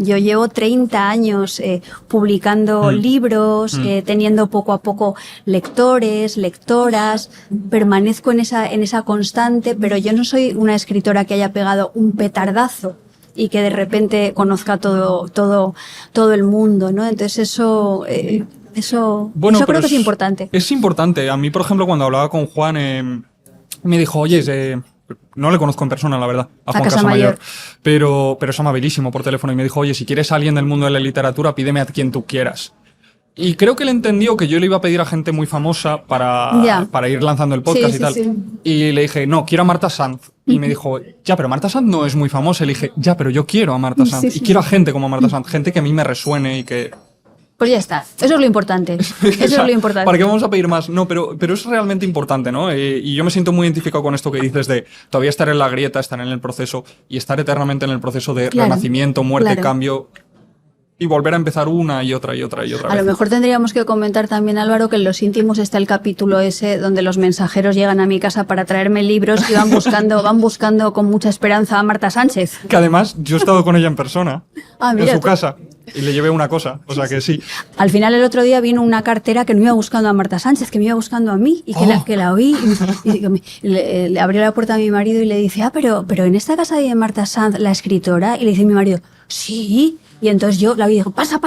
Yo llevo 30 años publicando libros, teniendo poco a poco lectores, lectoras, permanezco en esa constante, pero yo no soy una escritora que haya pegado un petardazo y que de repente conozca todo el mundo, ¿no? Entonces eso creo que es importante. Es importante. A mí, por ejemplo, cuando hablaba con Juan, me dijo, oye, no le conozco en persona, la verdad, a Juan Casamayor, pero es amabilísimo por teléfono y me dijo, oye, si quieres a alguien del mundo de la literatura, pídeme a quien tú quieras. Y creo que él entendió que yo le iba a pedir a gente muy famosa para ir lanzando el podcast y tal. Sí. Y le dije, no, quiero a Marta Sanz. Y me dijo, ya, pero Marta Sanz no es muy famosa. Y le dije, ya, pero yo quiero a Marta Sanz. Y quiero a gente como Marta Sanz, gente que a mí me resuene y que... Pues ya está, eso es lo importante. Eso es lo importante. ¿Para qué vamos a pedir más? No, pero es realmente importante, ¿no? Y yo me siento muy identificado con esto que dices de todavía estar en la grieta, estar en el proceso y estar eternamente en el proceso de renacimiento, muerte, cambio y volver a empezar una y otra vez. A lo mejor tendríamos que comentar también, Álvaro, que en Los íntimos está el capítulo ese donde los mensajeros llegan a mi casa para traerme libros y van buscando con mucha esperanza a Marta Sánchez. Que además yo he estado con ella en persona, en su casa. Y le llevé una cosa, o sea que sí. Al final el otro día vino una cartera que no iba buscando a Marta Sánchez, que me iba buscando a mí y que la oí. Y le abrió la puerta a mi marido y le dice, pero en esta casa hay Marta Sánchez, la escritora. Y le dice mi marido, sí. Y entonces yo la vi y dijo, pasa.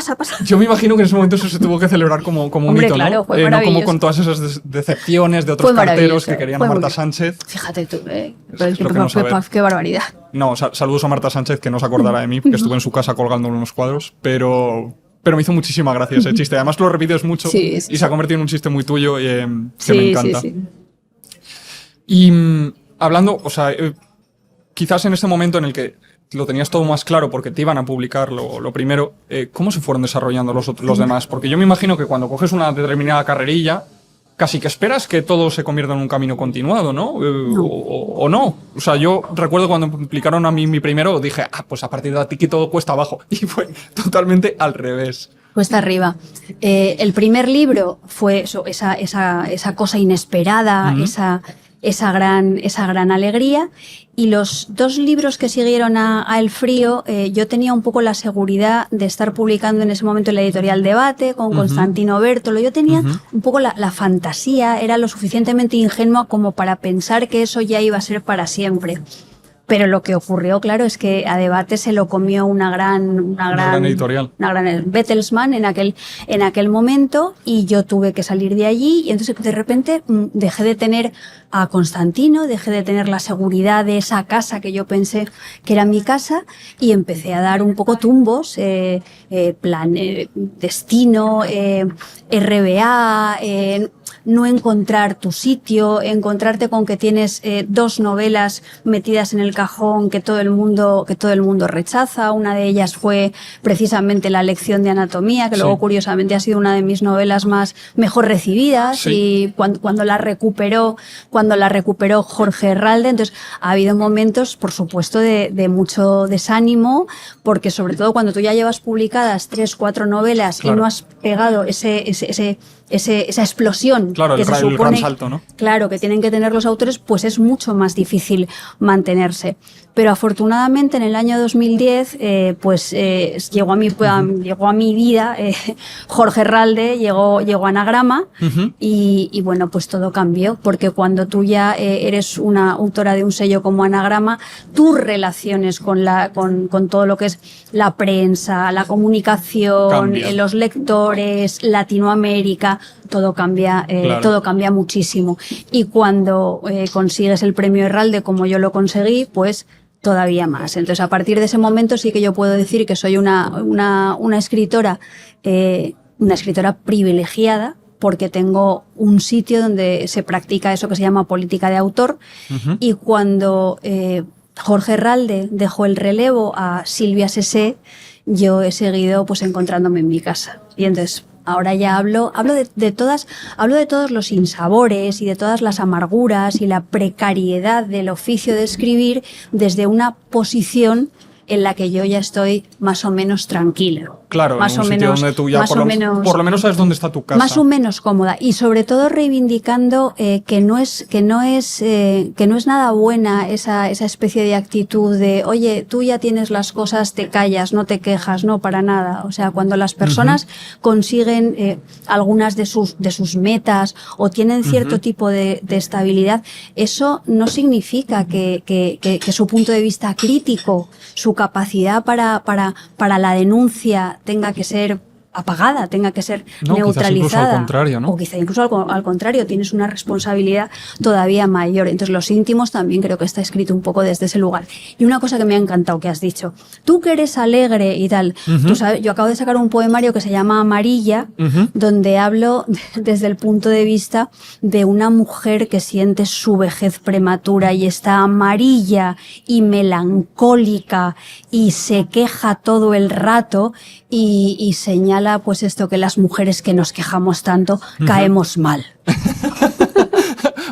Yo me imagino que en ese momento eso se tuvo que celebrar como un hito, claro, ¿no? Fue no como con todas esas decepciones de otros carteros que querían a Marta Sánchez. Fíjate tú, qué barbaridad. No, saludos a Marta Sánchez, que no se acordará de mí, porque estuve en su casa colgando unos cuadros, pero me hizo muchísima gracia ese chiste. Además lo repites mucho y se ha convertido en un chiste muy tuyo que me encanta. Sí. Y hablando, o sea, quizás en este momento en el que lo tenías todo más claro porque te iban a publicar lo primero, ¿cómo se fueron desarrollando los demás? Porque yo me imagino que cuando coges una determinada carrerilla, casi que esperas que todo se convierta en un camino continuado, ¿no? O no. O sea, yo recuerdo cuando me publicaron a mí mi primero, dije, pues a partir de aquí todo cuesta abajo. Y fue totalmente al revés. Cuesta arriba. El primer libro fue esa cosa inesperada, esa gran alegría. Y los 2 libros que siguieron a El frío, yo tenía un poco la seguridad de estar publicando en ese momento en la editorial Debate con Constantino Bértolo. Yo tenía un poco la fantasía, era lo suficientemente ingenua como para pensar que eso ya iba a ser para siempre. Pero lo que ocurrió, claro, es que a Debate se lo comió una gran editorial. Una gran Bertelsmann en aquel momento, y yo tuve que salir de allí, y entonces de repente dejé de tener a Constantino, dejé de tener la seguridad de esa casa que yo pensé que era mi casa, y empecé a dar un poco tumbos, destino, RBA, no encontrar tu sitio, encontrarte con que tienes 2 novelas metidas en el cajón que todo el mundo rechaza. Una de ellas fue precisamente La lección de anatomía, que luego curiosamente ha sido una de mis novelas mejor recibidas, y cuando la recuperó Jorge Herralde. Entonces ha habido momentos, por supuesto, de mucho desánimo, porque sobre todo cuando tú ya llevas publicadas 3, 4 novelas y no has pegado esa explosión que se supone, el gran salto, ¿no? Claro, que tienen que tener los autores, pues es mucho más difícil mantenerse. Pero afortunadamente en el año 2010 llegó a mi vida Jorge Herralde, llegó Anagrama, y bueno, pues todo cambió, porque cuando tú ya eres una autora de un sello como Anagrama, tus relaciones con todo lo que es la prensa, la comunicación, los lectores, Latinoamérica, todo cambia muchísimo. Y cuando consigues el premio Herralde, como yo lo conseguí, pues todavía más. Entonces, a partir de ese momento sí que yo puedo decir que soy una escritora una escritora privilegiada, porque tengo un sitio donde se practica eso que se llama política de autor, y cuando Jorge Herralde dejó el relevo a Silvia Sesé, yo he seguido pues encontrándome en mi casa. Y entonces ahora ya hablo de todos los sinsabores y de todas las amarguras y la precariedad del oficio de escribir desde una posición en la que yo ya estoy más o menos tranquila. Claro, más en un o sitio menos, donde tú ya más o menos, por lo menos sabes dónde está tu casa. Más o menos cómoda, y sobre todo reivindicando que no es nada buena esa especie de actitud de, oye, tú ya tienes las cosas, te callas, no te quejas, no, para nada. O sea, cuando las personas consiguen algunas de sus metas o tienen cierto tipo de estabilidad, eso no significa que su punto de vista crítico, su capacidad para la denuncia tenga que ser apagada, tenga que ser neutralizada. Quizás incluso al contrario, ¿no? O quizá incluso al contrario, tienes una responsabilidad todavía mayor. Entonces, Los íntimos también creo que está escrito un poco desde ese lugar. Y una cosa que me ha encantado que has dicho, tú que eres alegre y tal, tú sabes, yo acabo de sacar un poemario que se llama Amarilla, donde hablo desde el punto de vista de una mujer que siente su vejez prematura y está amarilla y melancólica y se queja todo el rato y señala pues esto, que las mujeres que nos quejamos tanto caemos mal.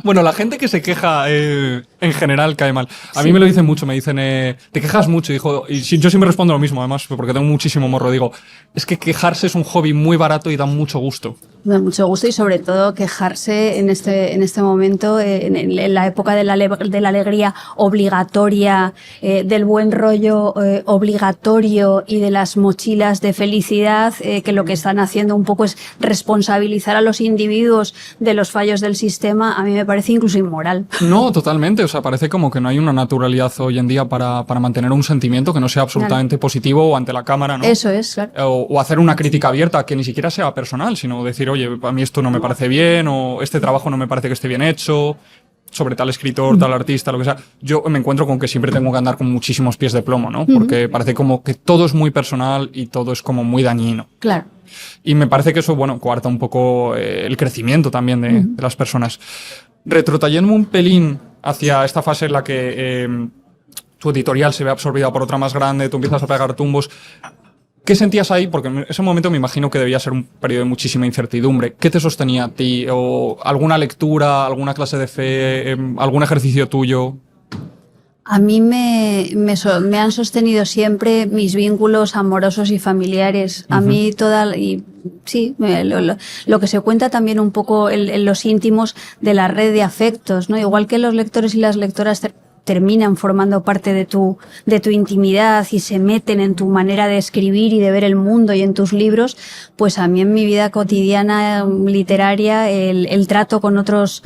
Bueno, la gente que se queja en general cae mal. A mí me lo dicen mucho, me dicen, te quejas mucho. Y yo siempre respondo lo mismo, además, porque tengo muchísimo morro. Digo, es que quejarse es un hobby muy barato y da mucho gusto. Da mucho gusto, y sobre todo quejarse en este momento, en la época de la alegría obligatoria, del buen rollo obligatorio y de las mochilas de felicidad, que lo que están haciendo un poco es responsabilizar a los individuos de los fallos del sistema. A mí me parece incluso inmoral. No, totalmente. O sea, parece como que no hay una naturalidad hoy en día para mantener un sentimiento que no sea absolutamente positivo o ante la cámara, ¿no? Eso es, claro. O hacer una crítica abierta que ni siquiera sea personal, sino decir, oye, a mí esto no me parece bien, o este trabajo no me parece que esté bien hecho, sobre tal escritor, tal artista, lo que sea. Yo me encuentro con que siempre tengo que andar con muchísimos pies de plomo, ¿no? Porque parece como que todo es muy personal y todo es como muy dañino. Claro. Y me parece que eso, bueno, coarta un poco el crecimiento también de las personas. Retrotrayéndome un pelín hacia esta fase en la que tu editorial se ve absorbida por otra más grande, tú empiezas a pegar tumbos. ¿Qué sentías ahí? Porque en ese momento me imagino que debía ser un periodo de muchísima incertidumbre. ¿Qué te sostenía a ti? ¿O alguna lectura, alguna clase de fe, algún ejercicio tuyo? A mí me han sostenido siempre mis vínculos amorosos y familiares. A mí sí, lo que se cuenta también un poco en Los íntimos de la red de afectos, ¿no? Igual que los lectores y las lectoras terminan formando parte de tu intimidad y se meten en tu manera de escribir y de ver el mundo y en tus libros, pues a mí en mi vida cotidiana literaria el trato con otras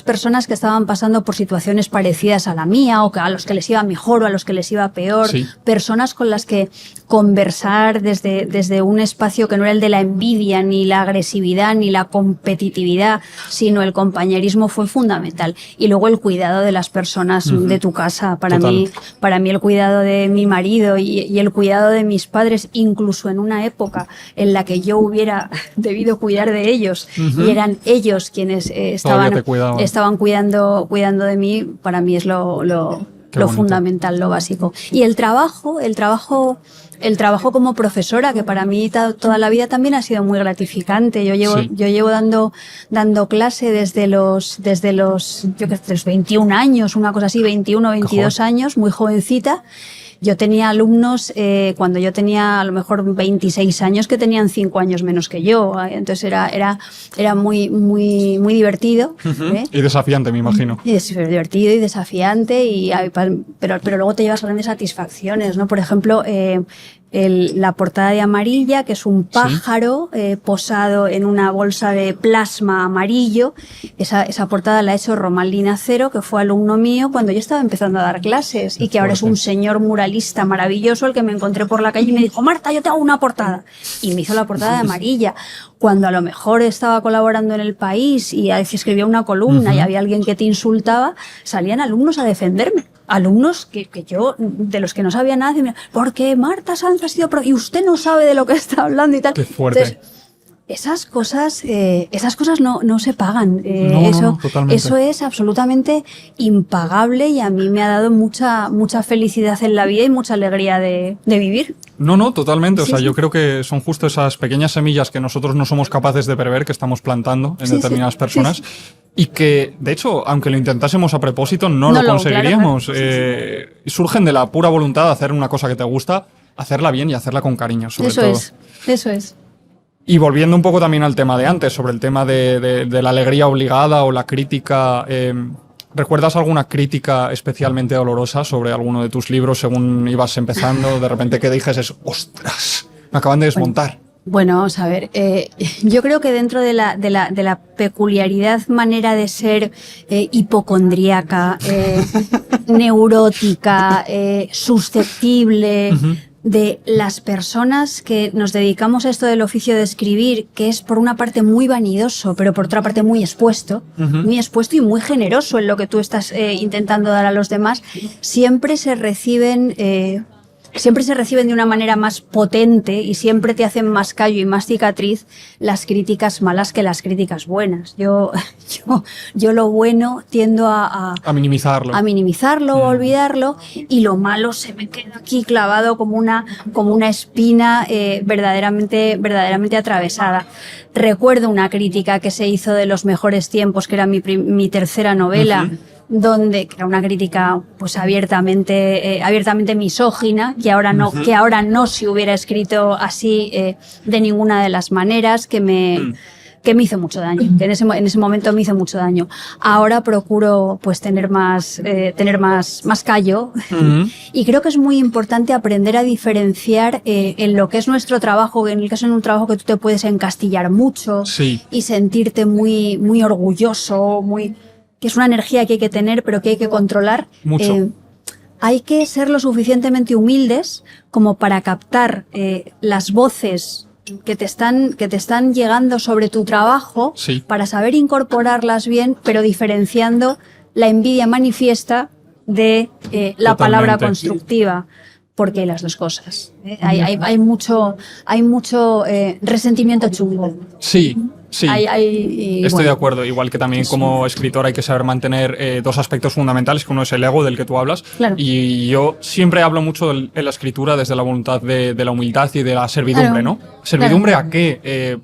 personas que estaban pasando por situaciones parecidas a la mía, o que a los que les iba mejor o a los que les iba peor, personas con las que conversar desde un espacio que no era el de la envidia, ni la agresividad, ni la competitividad, sino el compañerismo, fue fundamental. Y luego el cuidado de las personas de tu casa. Para mí el cuidado de mi marido y el cuidado de mis padres, incluso en una época en la que yo hubiera debido cuidar de ellos y eran ellos quienes estaban cuidando de mí, para mí es lo fundamental, lo básico. Y el trabajo como profesora, que para mí toda la vida también ha sido muy gratificante. Yo llevo dando clase desde los 21 años, una cosa así, 21, 22 años, muy jovencita. Yo tenía alumnos cuando yo tenía a lo mejor 26 años que tenían 5 años menos que yo. Entonces era muy, muy, muy divertido. Y desafiante, me imagino. Y divertido y desafiante, pero luego te llevas grandes satisfacciones, ¿no? Por ejemplo, la portada de Amarilla, que es un pájaro posado en una bolsa de plasma amarillo. Esa portada la ha hecho Román Linacero, que fue alumno mío cuando yo estaba empezando a dar clases, y que ahora es un señor muralista maravilloso, el que me encontré por la calle y me dijo: Marta, yo te hago una portada. Y me hizo la portada de Amarilla. Cuando a lo mejor estaba colaborando en El País y escribía una columna y había alguien que te insultaba, salían alumnos a defenderme. Alumnos que yo, de los que no sabía nada, porque Marta Sanz ha sido y usted no sabe de lo que está hablando y tal. Qué fuerte. Entonces, esas cosas no se pagan. No, totalmente. Eso es absolutamente impagable y a mí me ha dado mucha felicidad en la vida y mucha alegría de vivir. No, totalmente. O sea, Sí. yo creo que son justo esas pequeñas semillas que nosotros no somos capaces de prever que estamos plantando en Sí, determinadas sí. personas. Sí, Y que, de hecho, aunque lo intentásemos a propósito, no No lo lo- conseguiríamos. claro, claro. Surgen de la pura voluntad de hacer una cosa que te gusta, hacerla bien y hacerla con cariño, sobre Eso todo. eso es. Y volviendo un poco también al tema de antes, sobre el tema de la alegría obligada o la crítica, ¿recuerdas alguna crítica especialmente dolorosa sobre alguno de tus libros según ibas empezando? De repente que dijes, ¡ostras! Me acaban de desmontar. Bueno, vamos a ver. Yo creo que dentro de la peculiaridad manera de ser hipocondríaca, neurótica, susceptible, de las personas que nos dedicamos a esto del oficio de escribir, que es por una parte muy vanidoso, pero por otra parte muy expuesto y muy generoso en lo que tú estás intentando dar a los demás, siempre se reciben de una manera más potente y siempre te hacen más callo y más cicatriz las críticas malas que las críticas buenas. Yo lo bueno tiendo a minimizarlo. a minimizarlo o olvidarlo, y lo malo se me queda aquí clavado como una espina verdaderamente atravesada. Recuerdo una crítica que se hizo de Los mejores tiempos, que era mi tercera novela, donde que era una crítica pues abiertamente misógina, que ahora no se hubiera escrito así de ninguna de las maneras, que me hizo mucho daño, que en ese momento me hizo mucho daño. Ahora procuro pues tener más callo, y creo que es muy importante aprender a diferenciar en lo que es nuestro trabajo, en el caso de un trabajo que tú te puedes encastillar mucho y sentirte muy, muy orgulloso, que es una energía que hay que tener, pero que hay que controlar. Mucho. Hay que ser lo suficientemente humildes como para captar las voces que te están llegando sobre tu trabajo, para saber incorporarlas bien, pero diferenciando la envidia manifiesta de la palabra constructiva, porque hay las dos cosas. Hay mucho resentimiento chungo. Sí. Estoy de Bueno, acuerdo, igual que también como escritor hay que saber mantener dos aspectos fundamentales, que uno es el ego del que tú hablas, Claro. y yo siempre hablo mucho en la escritura desde la voluntad de la humildad y de la servidumbre, Claro. ¿no? ¿Servidumbre a qué?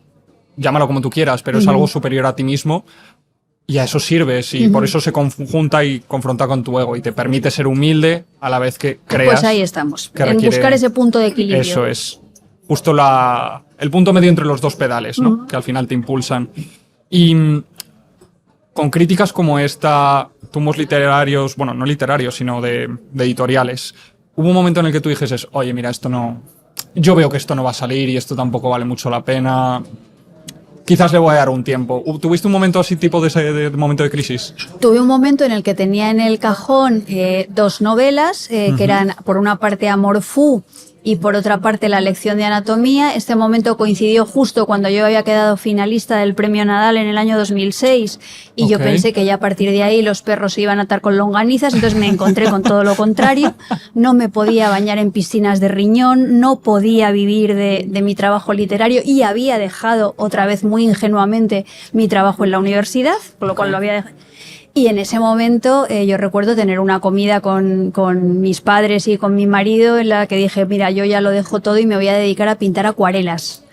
Llámalo como tú quieras, pero es algo superior a ti mismo y a eso sirves, y por eso se conjunta y confronta con tu ego y te permite ser humilde a la vez que creas. Pues ahí estamos, que en requiere- buscar ese punto de equilibrio. Eso es. Justo el punto medio entre los dos pedales, ¿no? Que al final te impulsan. Y con críticas como esta, tumos literarios, bueno, no literarios, sino de editoriales, hubo un momento en el que tú dijeses, oye, mira, esto no... Yo veo que esto no va a salir y esto tampoco vale mucho la pena. Quizás le voy a dar un tiempo. ¿Tuviste un momento así, tipo de momento de crisis? Tuve un momento en el que tenía en el cajón dos novelas, que eran por una parte Amor Fu y por otra parte La lección de anatomía. Este momento coincidió justo cuando yo había quedado finalista del Premio Nadal en el año 2006, y yo pensé que ya a partir de ahí los perros se iban a atar con longanizas, entonces me encontré con todo lo contrario. No me podía bañar en piscinas de riñón, no podía vivir de mi trabajo literario, y había dejado otra vez muy ingenuamente mi trabajo en la universidad, por lo cual lo había dejado. Y en ese momento yo recuerdo tener una comida con mis padres y con mi marido, en la que dije, mira, yo ya lo dejo todo y me voy a dedicar a pintar acuarelas.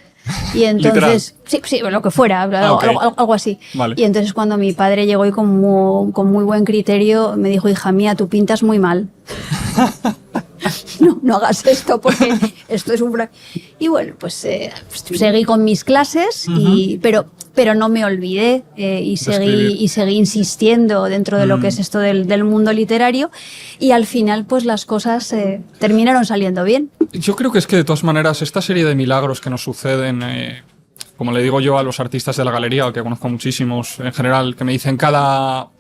Y entonces, sí, lo que fuera, algo así. Vale. Y entonces cuando mi padre llegó y con muy buen criterio me dijo, hija mía, tú pintas muy mal. No hagas esto porque esto es un... Y bueno, pues seguí con mis clases, pero no me olvidé, y seguí insistiendo dentro de lo que es esto del mundo literario, y al final pues las cosas terminaron saliendo bien. Yo creo que es que de todas maneras esta serie de milagros que nos suceden, como le digo yo a los artistas de la galería, que conozco muchísimos en general, que me dicen cada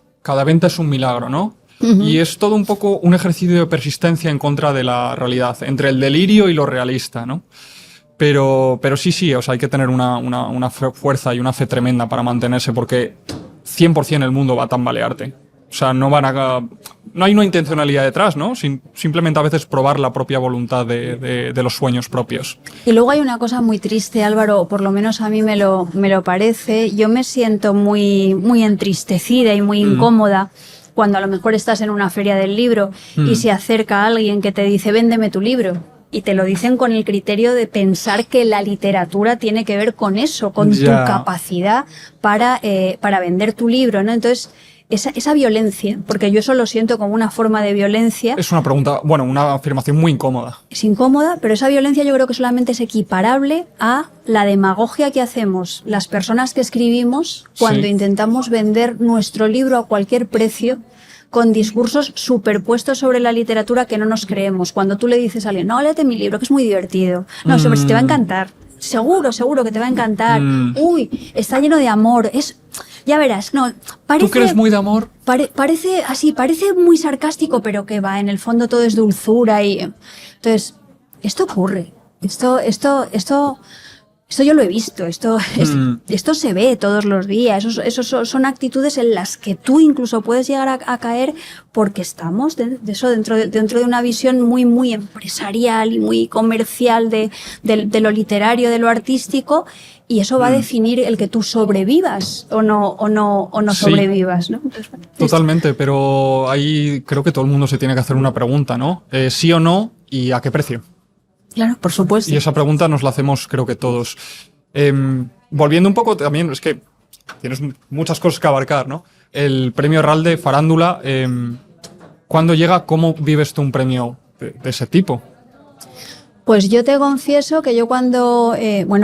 venta es un milagro, ¿no? Y es todo un poco un ejercicio de persistencia en contra de la realidad, entre el delirio y lo realista, ¿no? Pero sí, o sea, hay que tener una fuerza y una fe tremenda para mantenerse, porque 100% el mundo va a tambalearte. O sea, no hay una intencionalidad detrás, ¿no? Simplemente a veces probar la propia voluntad de los sueños propios. Y luego hay una cosa muy triste, Álvaro, o por lo menos a mí me lo parece. Yo me siento muy, muy entristecida y muy incómoda cuando a lo mejor estás en una feria del libro y se acerca alguien que te dice, véndeme tu libro. Y te lo dicen con el criterio de pensar que la literatura tiene que ver con eso, con tu capacidad para vender tu libro, ¿no? Entonces, esa violencia, porque yo eso lo siento como una forma de violencia. Es una pregunta, bueno, una afirmación muy incómoda. Es incómoda, pero esa violencia yo creo que solamente es equiparable a la demagogia que hacemos las personas que escribimos cuando intentamos vender nuestro libro a cualquier precio, con discursos superpuestos sobre la literatura que no nos creemos. Cuando tú le dices a alguien, no, léete mi libro, que es muy divertido. No, sobre si te va a encantar. Seguro que te va a encantar. Uy, está lleno de amor. Ya verás, no, parece... ¿Tú crees muy de amor? Parece así, parece muy sarcástico, pero que va, en el fondo todo es dulzura y... Entonces, esto ocurre. Esto yo lo he visto, esto se ve todos los días, esos son actitudes en las que tú incluso puedes llegar a caer porque estamos dentro de una visión muy, muy empresarial y muy comercial de lo literario, de lo artístico, y eso va a definir el que tú sobrevivas o no sobrevivas, ¿no? Entonces, totalmente, pero ahí creo que todo el mundo se tiene que hacer una pregunta, ¿no? ¿Sí o no? ¿Y a qué precio? Claro, por supuesto. Y esa pregunta nos la hacemos creo que todos. Volviendo un poco también, es que tienes muchas cosas que abarcar, ¿no? El premio Herralde, Farándula, ¿cuándo llega? ¿Cómo vives tú un premio de ese tipo? Pues yo te confieso que yo cuando,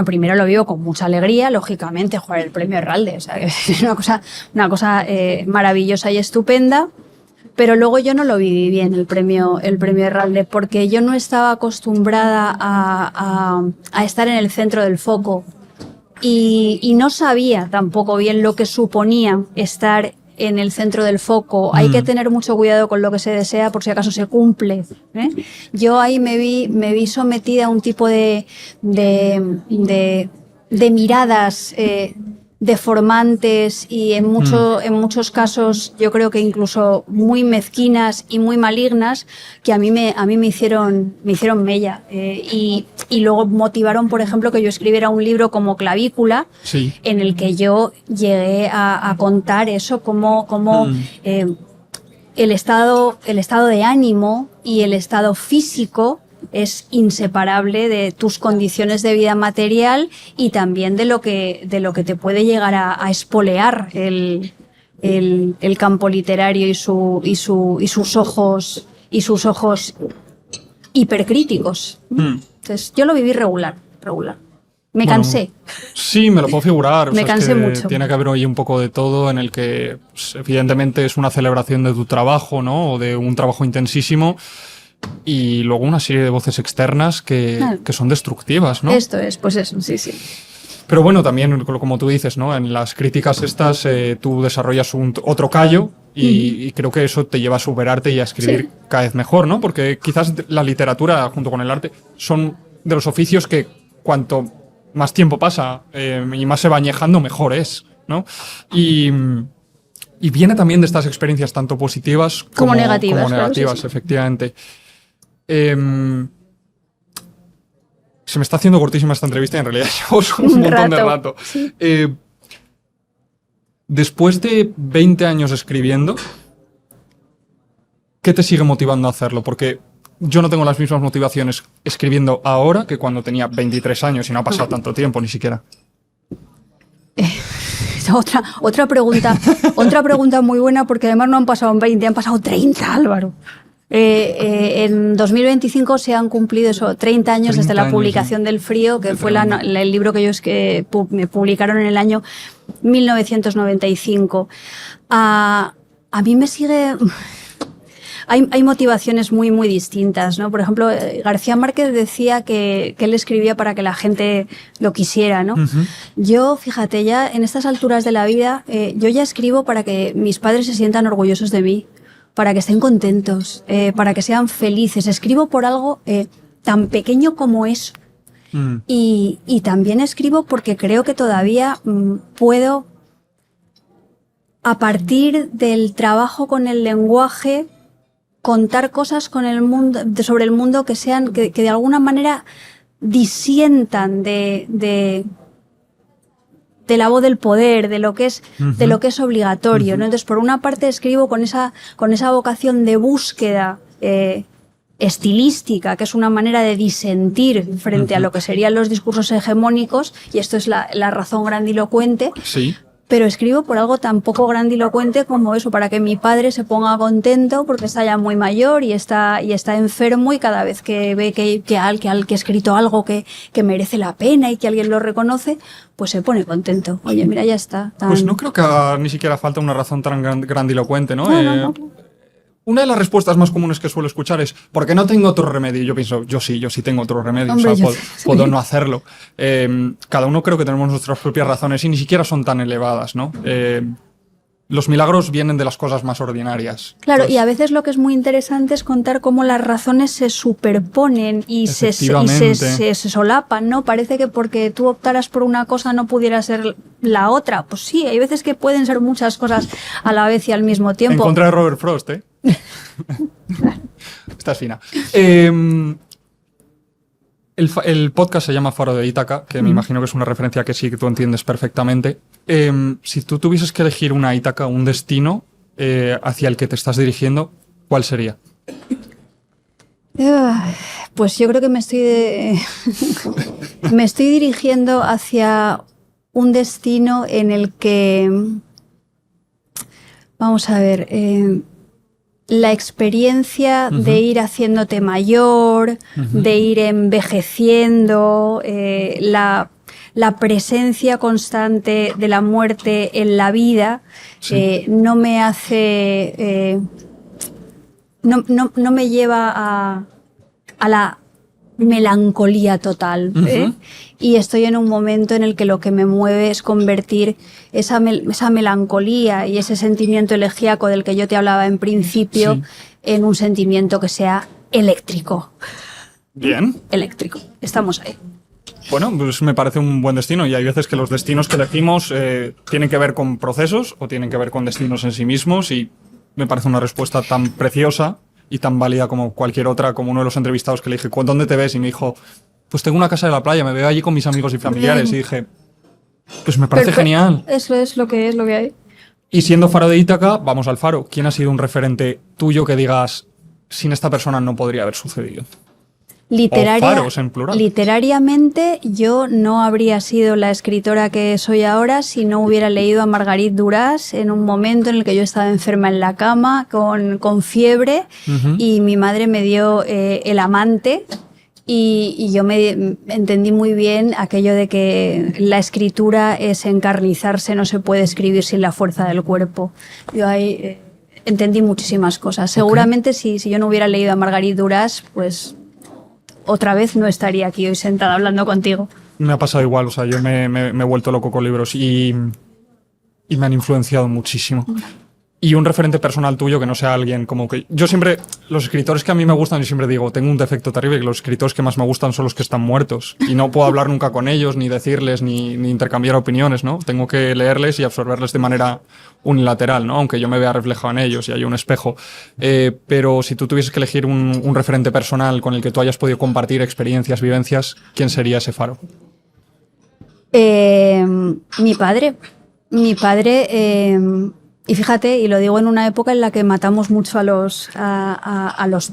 primero lo vivo con mucha alegría, lógicamente, el premio Herralde, o sea, es una cosa maravillosa y estupenda. Pero luego yo no lo viví bien el premio Herralde, porque yo no estaba acostumbrada a estar en el centro del foco y no sabía tampoco bien lo que suponía estar en el centro del foco. Hay que tener mucho cuidado con lo que se desea por si acaso se cumple, ¿eh? Yo ahí me vi sometida a un tipo de miradas deformantes y en muchos casos yo creo que incluso muy mezquinas y muy malignas, que a mí me hicieron mella, y luego motivaron, por ejemplo, que yo escribiera un libro como Clavícula, en el que yo llegué a contar eso, como el estado de ánimo y el estado físico es inseparable de tus condiciones de vida material y también de lo que te puede llegar a espolear el campo literario y sus ojos hipercríticos. Entonces, yo lo viví regular. Me cansé. Sí, me lo puedo figurar. Me cansé mucho. Tiene que haber hoy un poco de todo en el que, pues, evidentemente, es una celebración de tu trabajo, ¿no? O de un trabajo intensísimo. Y luego una serie de voces externas que son destructivas, ¿no? Esto es, pues eso, sí. Pero bueno, también, como tú dices, ¿no? En las críticas estas tú desarrollas otro callo y creo que eso te lleva a superarte y a escribir cada vez mejor, ¿no? Porque quizás la literatura, junto con el arte, son de los oficios que cuanto más tiempo pasa y más se va añejando, mejor es, ¿no? Y viene también de estas experiencias tanto positivas como negativas, claro, sí. Efectivamente. Se me está haciendo cortísima esta entrevista y en realidad llevamos un montón de rato. Sí. Después de 20 años escribiendo, ¿qué te sigue motivando a hacerlo? Porque yo no tengo las mismas motivaciones escribiendo ahora que cuando tenía 23 años y no ha pasado tanto tiempo ni siquiera. Otra pregunta muy buena, porque además no han pasado 20, han pasado 30, Álvaro. En 2025 se han cumplido 30 años desde la publicación del Frío, que fue el libro que me publicaron en el año 1995. A mí me sigue... Hay motivaciones muy, muy distintas, ¿no? Por ejemplo, García Márquez decía que él escribía para que la gente lo quisiera, ¿no? Yo, fíjate, ya en estas alturas de la vida, yo ya escribo para que mis padres se sientan orgullosos de mí, para que estén contentos, para que sean felices. Escribo por algo tan pequeño como eso. Y también escribo porque creo que todavía puedo a partir del trabajo con el lenguaje, contar cosas con el mundo, sobre el mundo que sean, que de alguna manera disientan de la voz del poder, de lo que es, de lo que es obligatorio, ¿no? Entonces, por una parte escribo con esa vocación de búsqueda estilística, que es una manera de disentir frente a lo que serían los discursos hegemónicos, y esto es la razón grandilocuente. Sí. Pero escribo por algo tan poco grandilocuente como eso, para que mi padre se ponga contento porque está ya muy mayor y está enfermo, y cada vez que ve que ha escrito algo que merece la pena y que alguien lo reconoce, pues se pone contento. Oye, mira, ya está. Pues no creo que ni siquiera falta una razón tan grandilocuente, ¿no? No. Una de las respuestas más comunes que suelo escuchar es ¿por qué no tengo otro remedio? Y yo pienso, yo sí tengo otro remedio. Hombre, o sea, sí. puedo no hacerlo. Cada uno creo que tenemos nuestras propias razones y ni siquiera son tan elevadas, ¿no? Los milagros vienen de las cosas más ordinarias. Claro, y a veces lo que es muy interesante es contar cómo las razones se superponen y se solapan, ¿no? Parece que porque tú optaras por una cosa no pudiera ser la otra. Pues sí, hay veces que pueden ser muchas cosas a la vez y al mismo tiempo. En contra de Robert Frost, ¿eh? Estás fina. El podcast se llama Faro de Ítaca, que me imagino que es una referencia que sí que tú entiendes perfectamente. Si tú tuvieses que elegir una Ítaca, un destino hacia el que te estás dirigiendo, ¿cuál sería? Pues yo creo que me estoy dirigiendo hacia un destino en el que, vamos a ver, la experiencia de ir haciéndote mayor, de ir envejeciendo, la presencia constante de la muerte en la vida, no me hace, no me lleva a la melancolía total, y estoy en un momento en el que lo que me mueve es convertir esa melancolía y ese sentimiento elegíaco del que yo te hablaba en principio en un sentimiento que sea eléctrico. Bien. Eléctrico. Estamos ahí. Bueno, pues me parece un buen destino, y hay veces que los destinos que elegimos tienen que ver con procesos o tienen que ver con destinos en sí mismos, y me parece una respuesta tan preciosa y tan válida como cualquier otra. Como uno de los entrevistados que le dije, ¿dónde te ves? Y me dijo, pues tengo una casa de la playa, me veo allí con mis amigos y familiares. Y dije, pues me parece genial. Eso es lo que hay. Y siendo Faro de Ítaca, vamos al Faro. ¿Quién ha sido un referente tuyo que digas, sin esta persona no podría haber sucedido? O faros en plural. Literariamente, yo no habría sido la escritora que soy ahora si no hubiera leído a Marguerite Duras en un momento en el que yo estaba enferma en la cama con fiebre, y mi madre me dio El amante, y yo me entendí muy bien aquello de que la escritura es encarnizarse, no se puede escribir sin la fuerza del cuerpo. Yo ahí entendí muchísimas cosas. Seguramente si yo no hubiera leído a Marguerite Duras, pues otra vez no estaría aquí hoy sentada hablando contigo. Me ha pasado igual, o sea, yo me he vuelto loco con libros y me han influenciado muchísimo. Y un referente personal tuyo que no sea alguien como que... Yo siempre, los escritores que a mí me gustan, yo siempre digo, tengo un defecto terrible, que los escritores que más me gustan son los que están muertos. Y no puedo hablar nunca con ellos, ni decirles, ni intercambiar opiniones, ¿no? Tengo que leerles y absorberles de manera unilateral, ¿no? Aunque yo me vea reflejado en ellos y haya un espejo. Pero si tú tuvieses que elegir un referente personal con el que tú hayas podido compartir experiencias, vivencias, ¿quién sería ese Faro? Mi padre. Y fíjate, y lo digo en una época en la que matamos mucho a los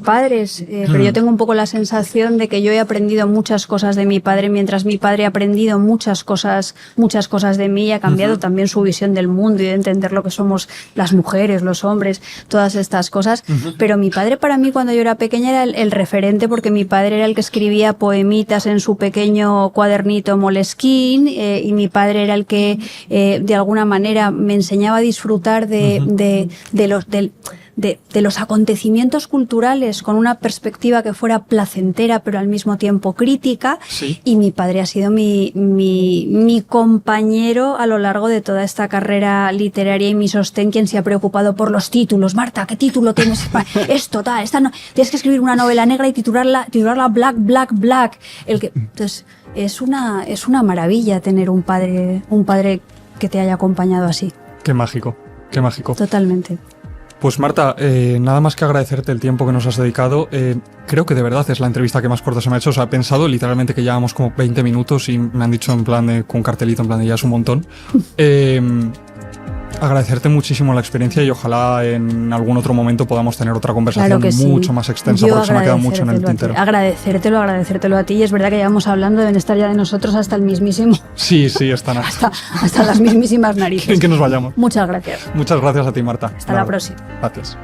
padres, pero yo tengo un poco la sensación de que yo he aprendido muchas cosas de mi padre, mientras mi padre ha aprendido muchas cosas de mí, y ha cambiado también su visión del mundo y de entender lo que somos las mujeres, los hombres, todas estas cosas. Pero mi padre, para mí, cuando yo era pequeña, era el referente, porque mi padre era el que escribía poemitas en su pequeño cuadernito Moleskine, y mi padre era el que de alguna manera me enseñaba a disfrutar de los acontecimientos culturales con una perspectiva que fuera placentera pero al mismo tiempo crítica. Y mi padre ha sido mi compañero a lo largo de toda esta carrera literaria y mi sostén, quien se ha preocupado por los títulos. Marta, ¿qué título tienes? Esto, tal, esta no, tienes que escribir una novela negra y titularla Black, Black, Black. Entonces, es una maravilla tener un padre que te haya acompañado así. Qué mágico. Qué mágico. Totalmente. Pues Marta, nada más que agradecerte el tiempo que nos has dedicado. Creo que de verdad es la entrevista que más corta se me ha hecho. O sea, he pensado literalmente que llevamos como 20 minutos y me han dicho en plan de, con un cartelito en plan de ya es un montón. Agradecerte muchísimo la experiencia y ojalá en algún otro momento podamos tener otra conversación mucho más extensa, porque se me ha quedado mucho en el tintero. Agradecértelo a ti. Y es verdad que llevamos hablando, deben estar ya de nosotros hasta el mismísimo. Sí, están hasta las mismísimas narices. Quieren que nos vayamos. Muchas gracias. Muchas gracias a ti, Marta. Hasta la próxima. Gracias.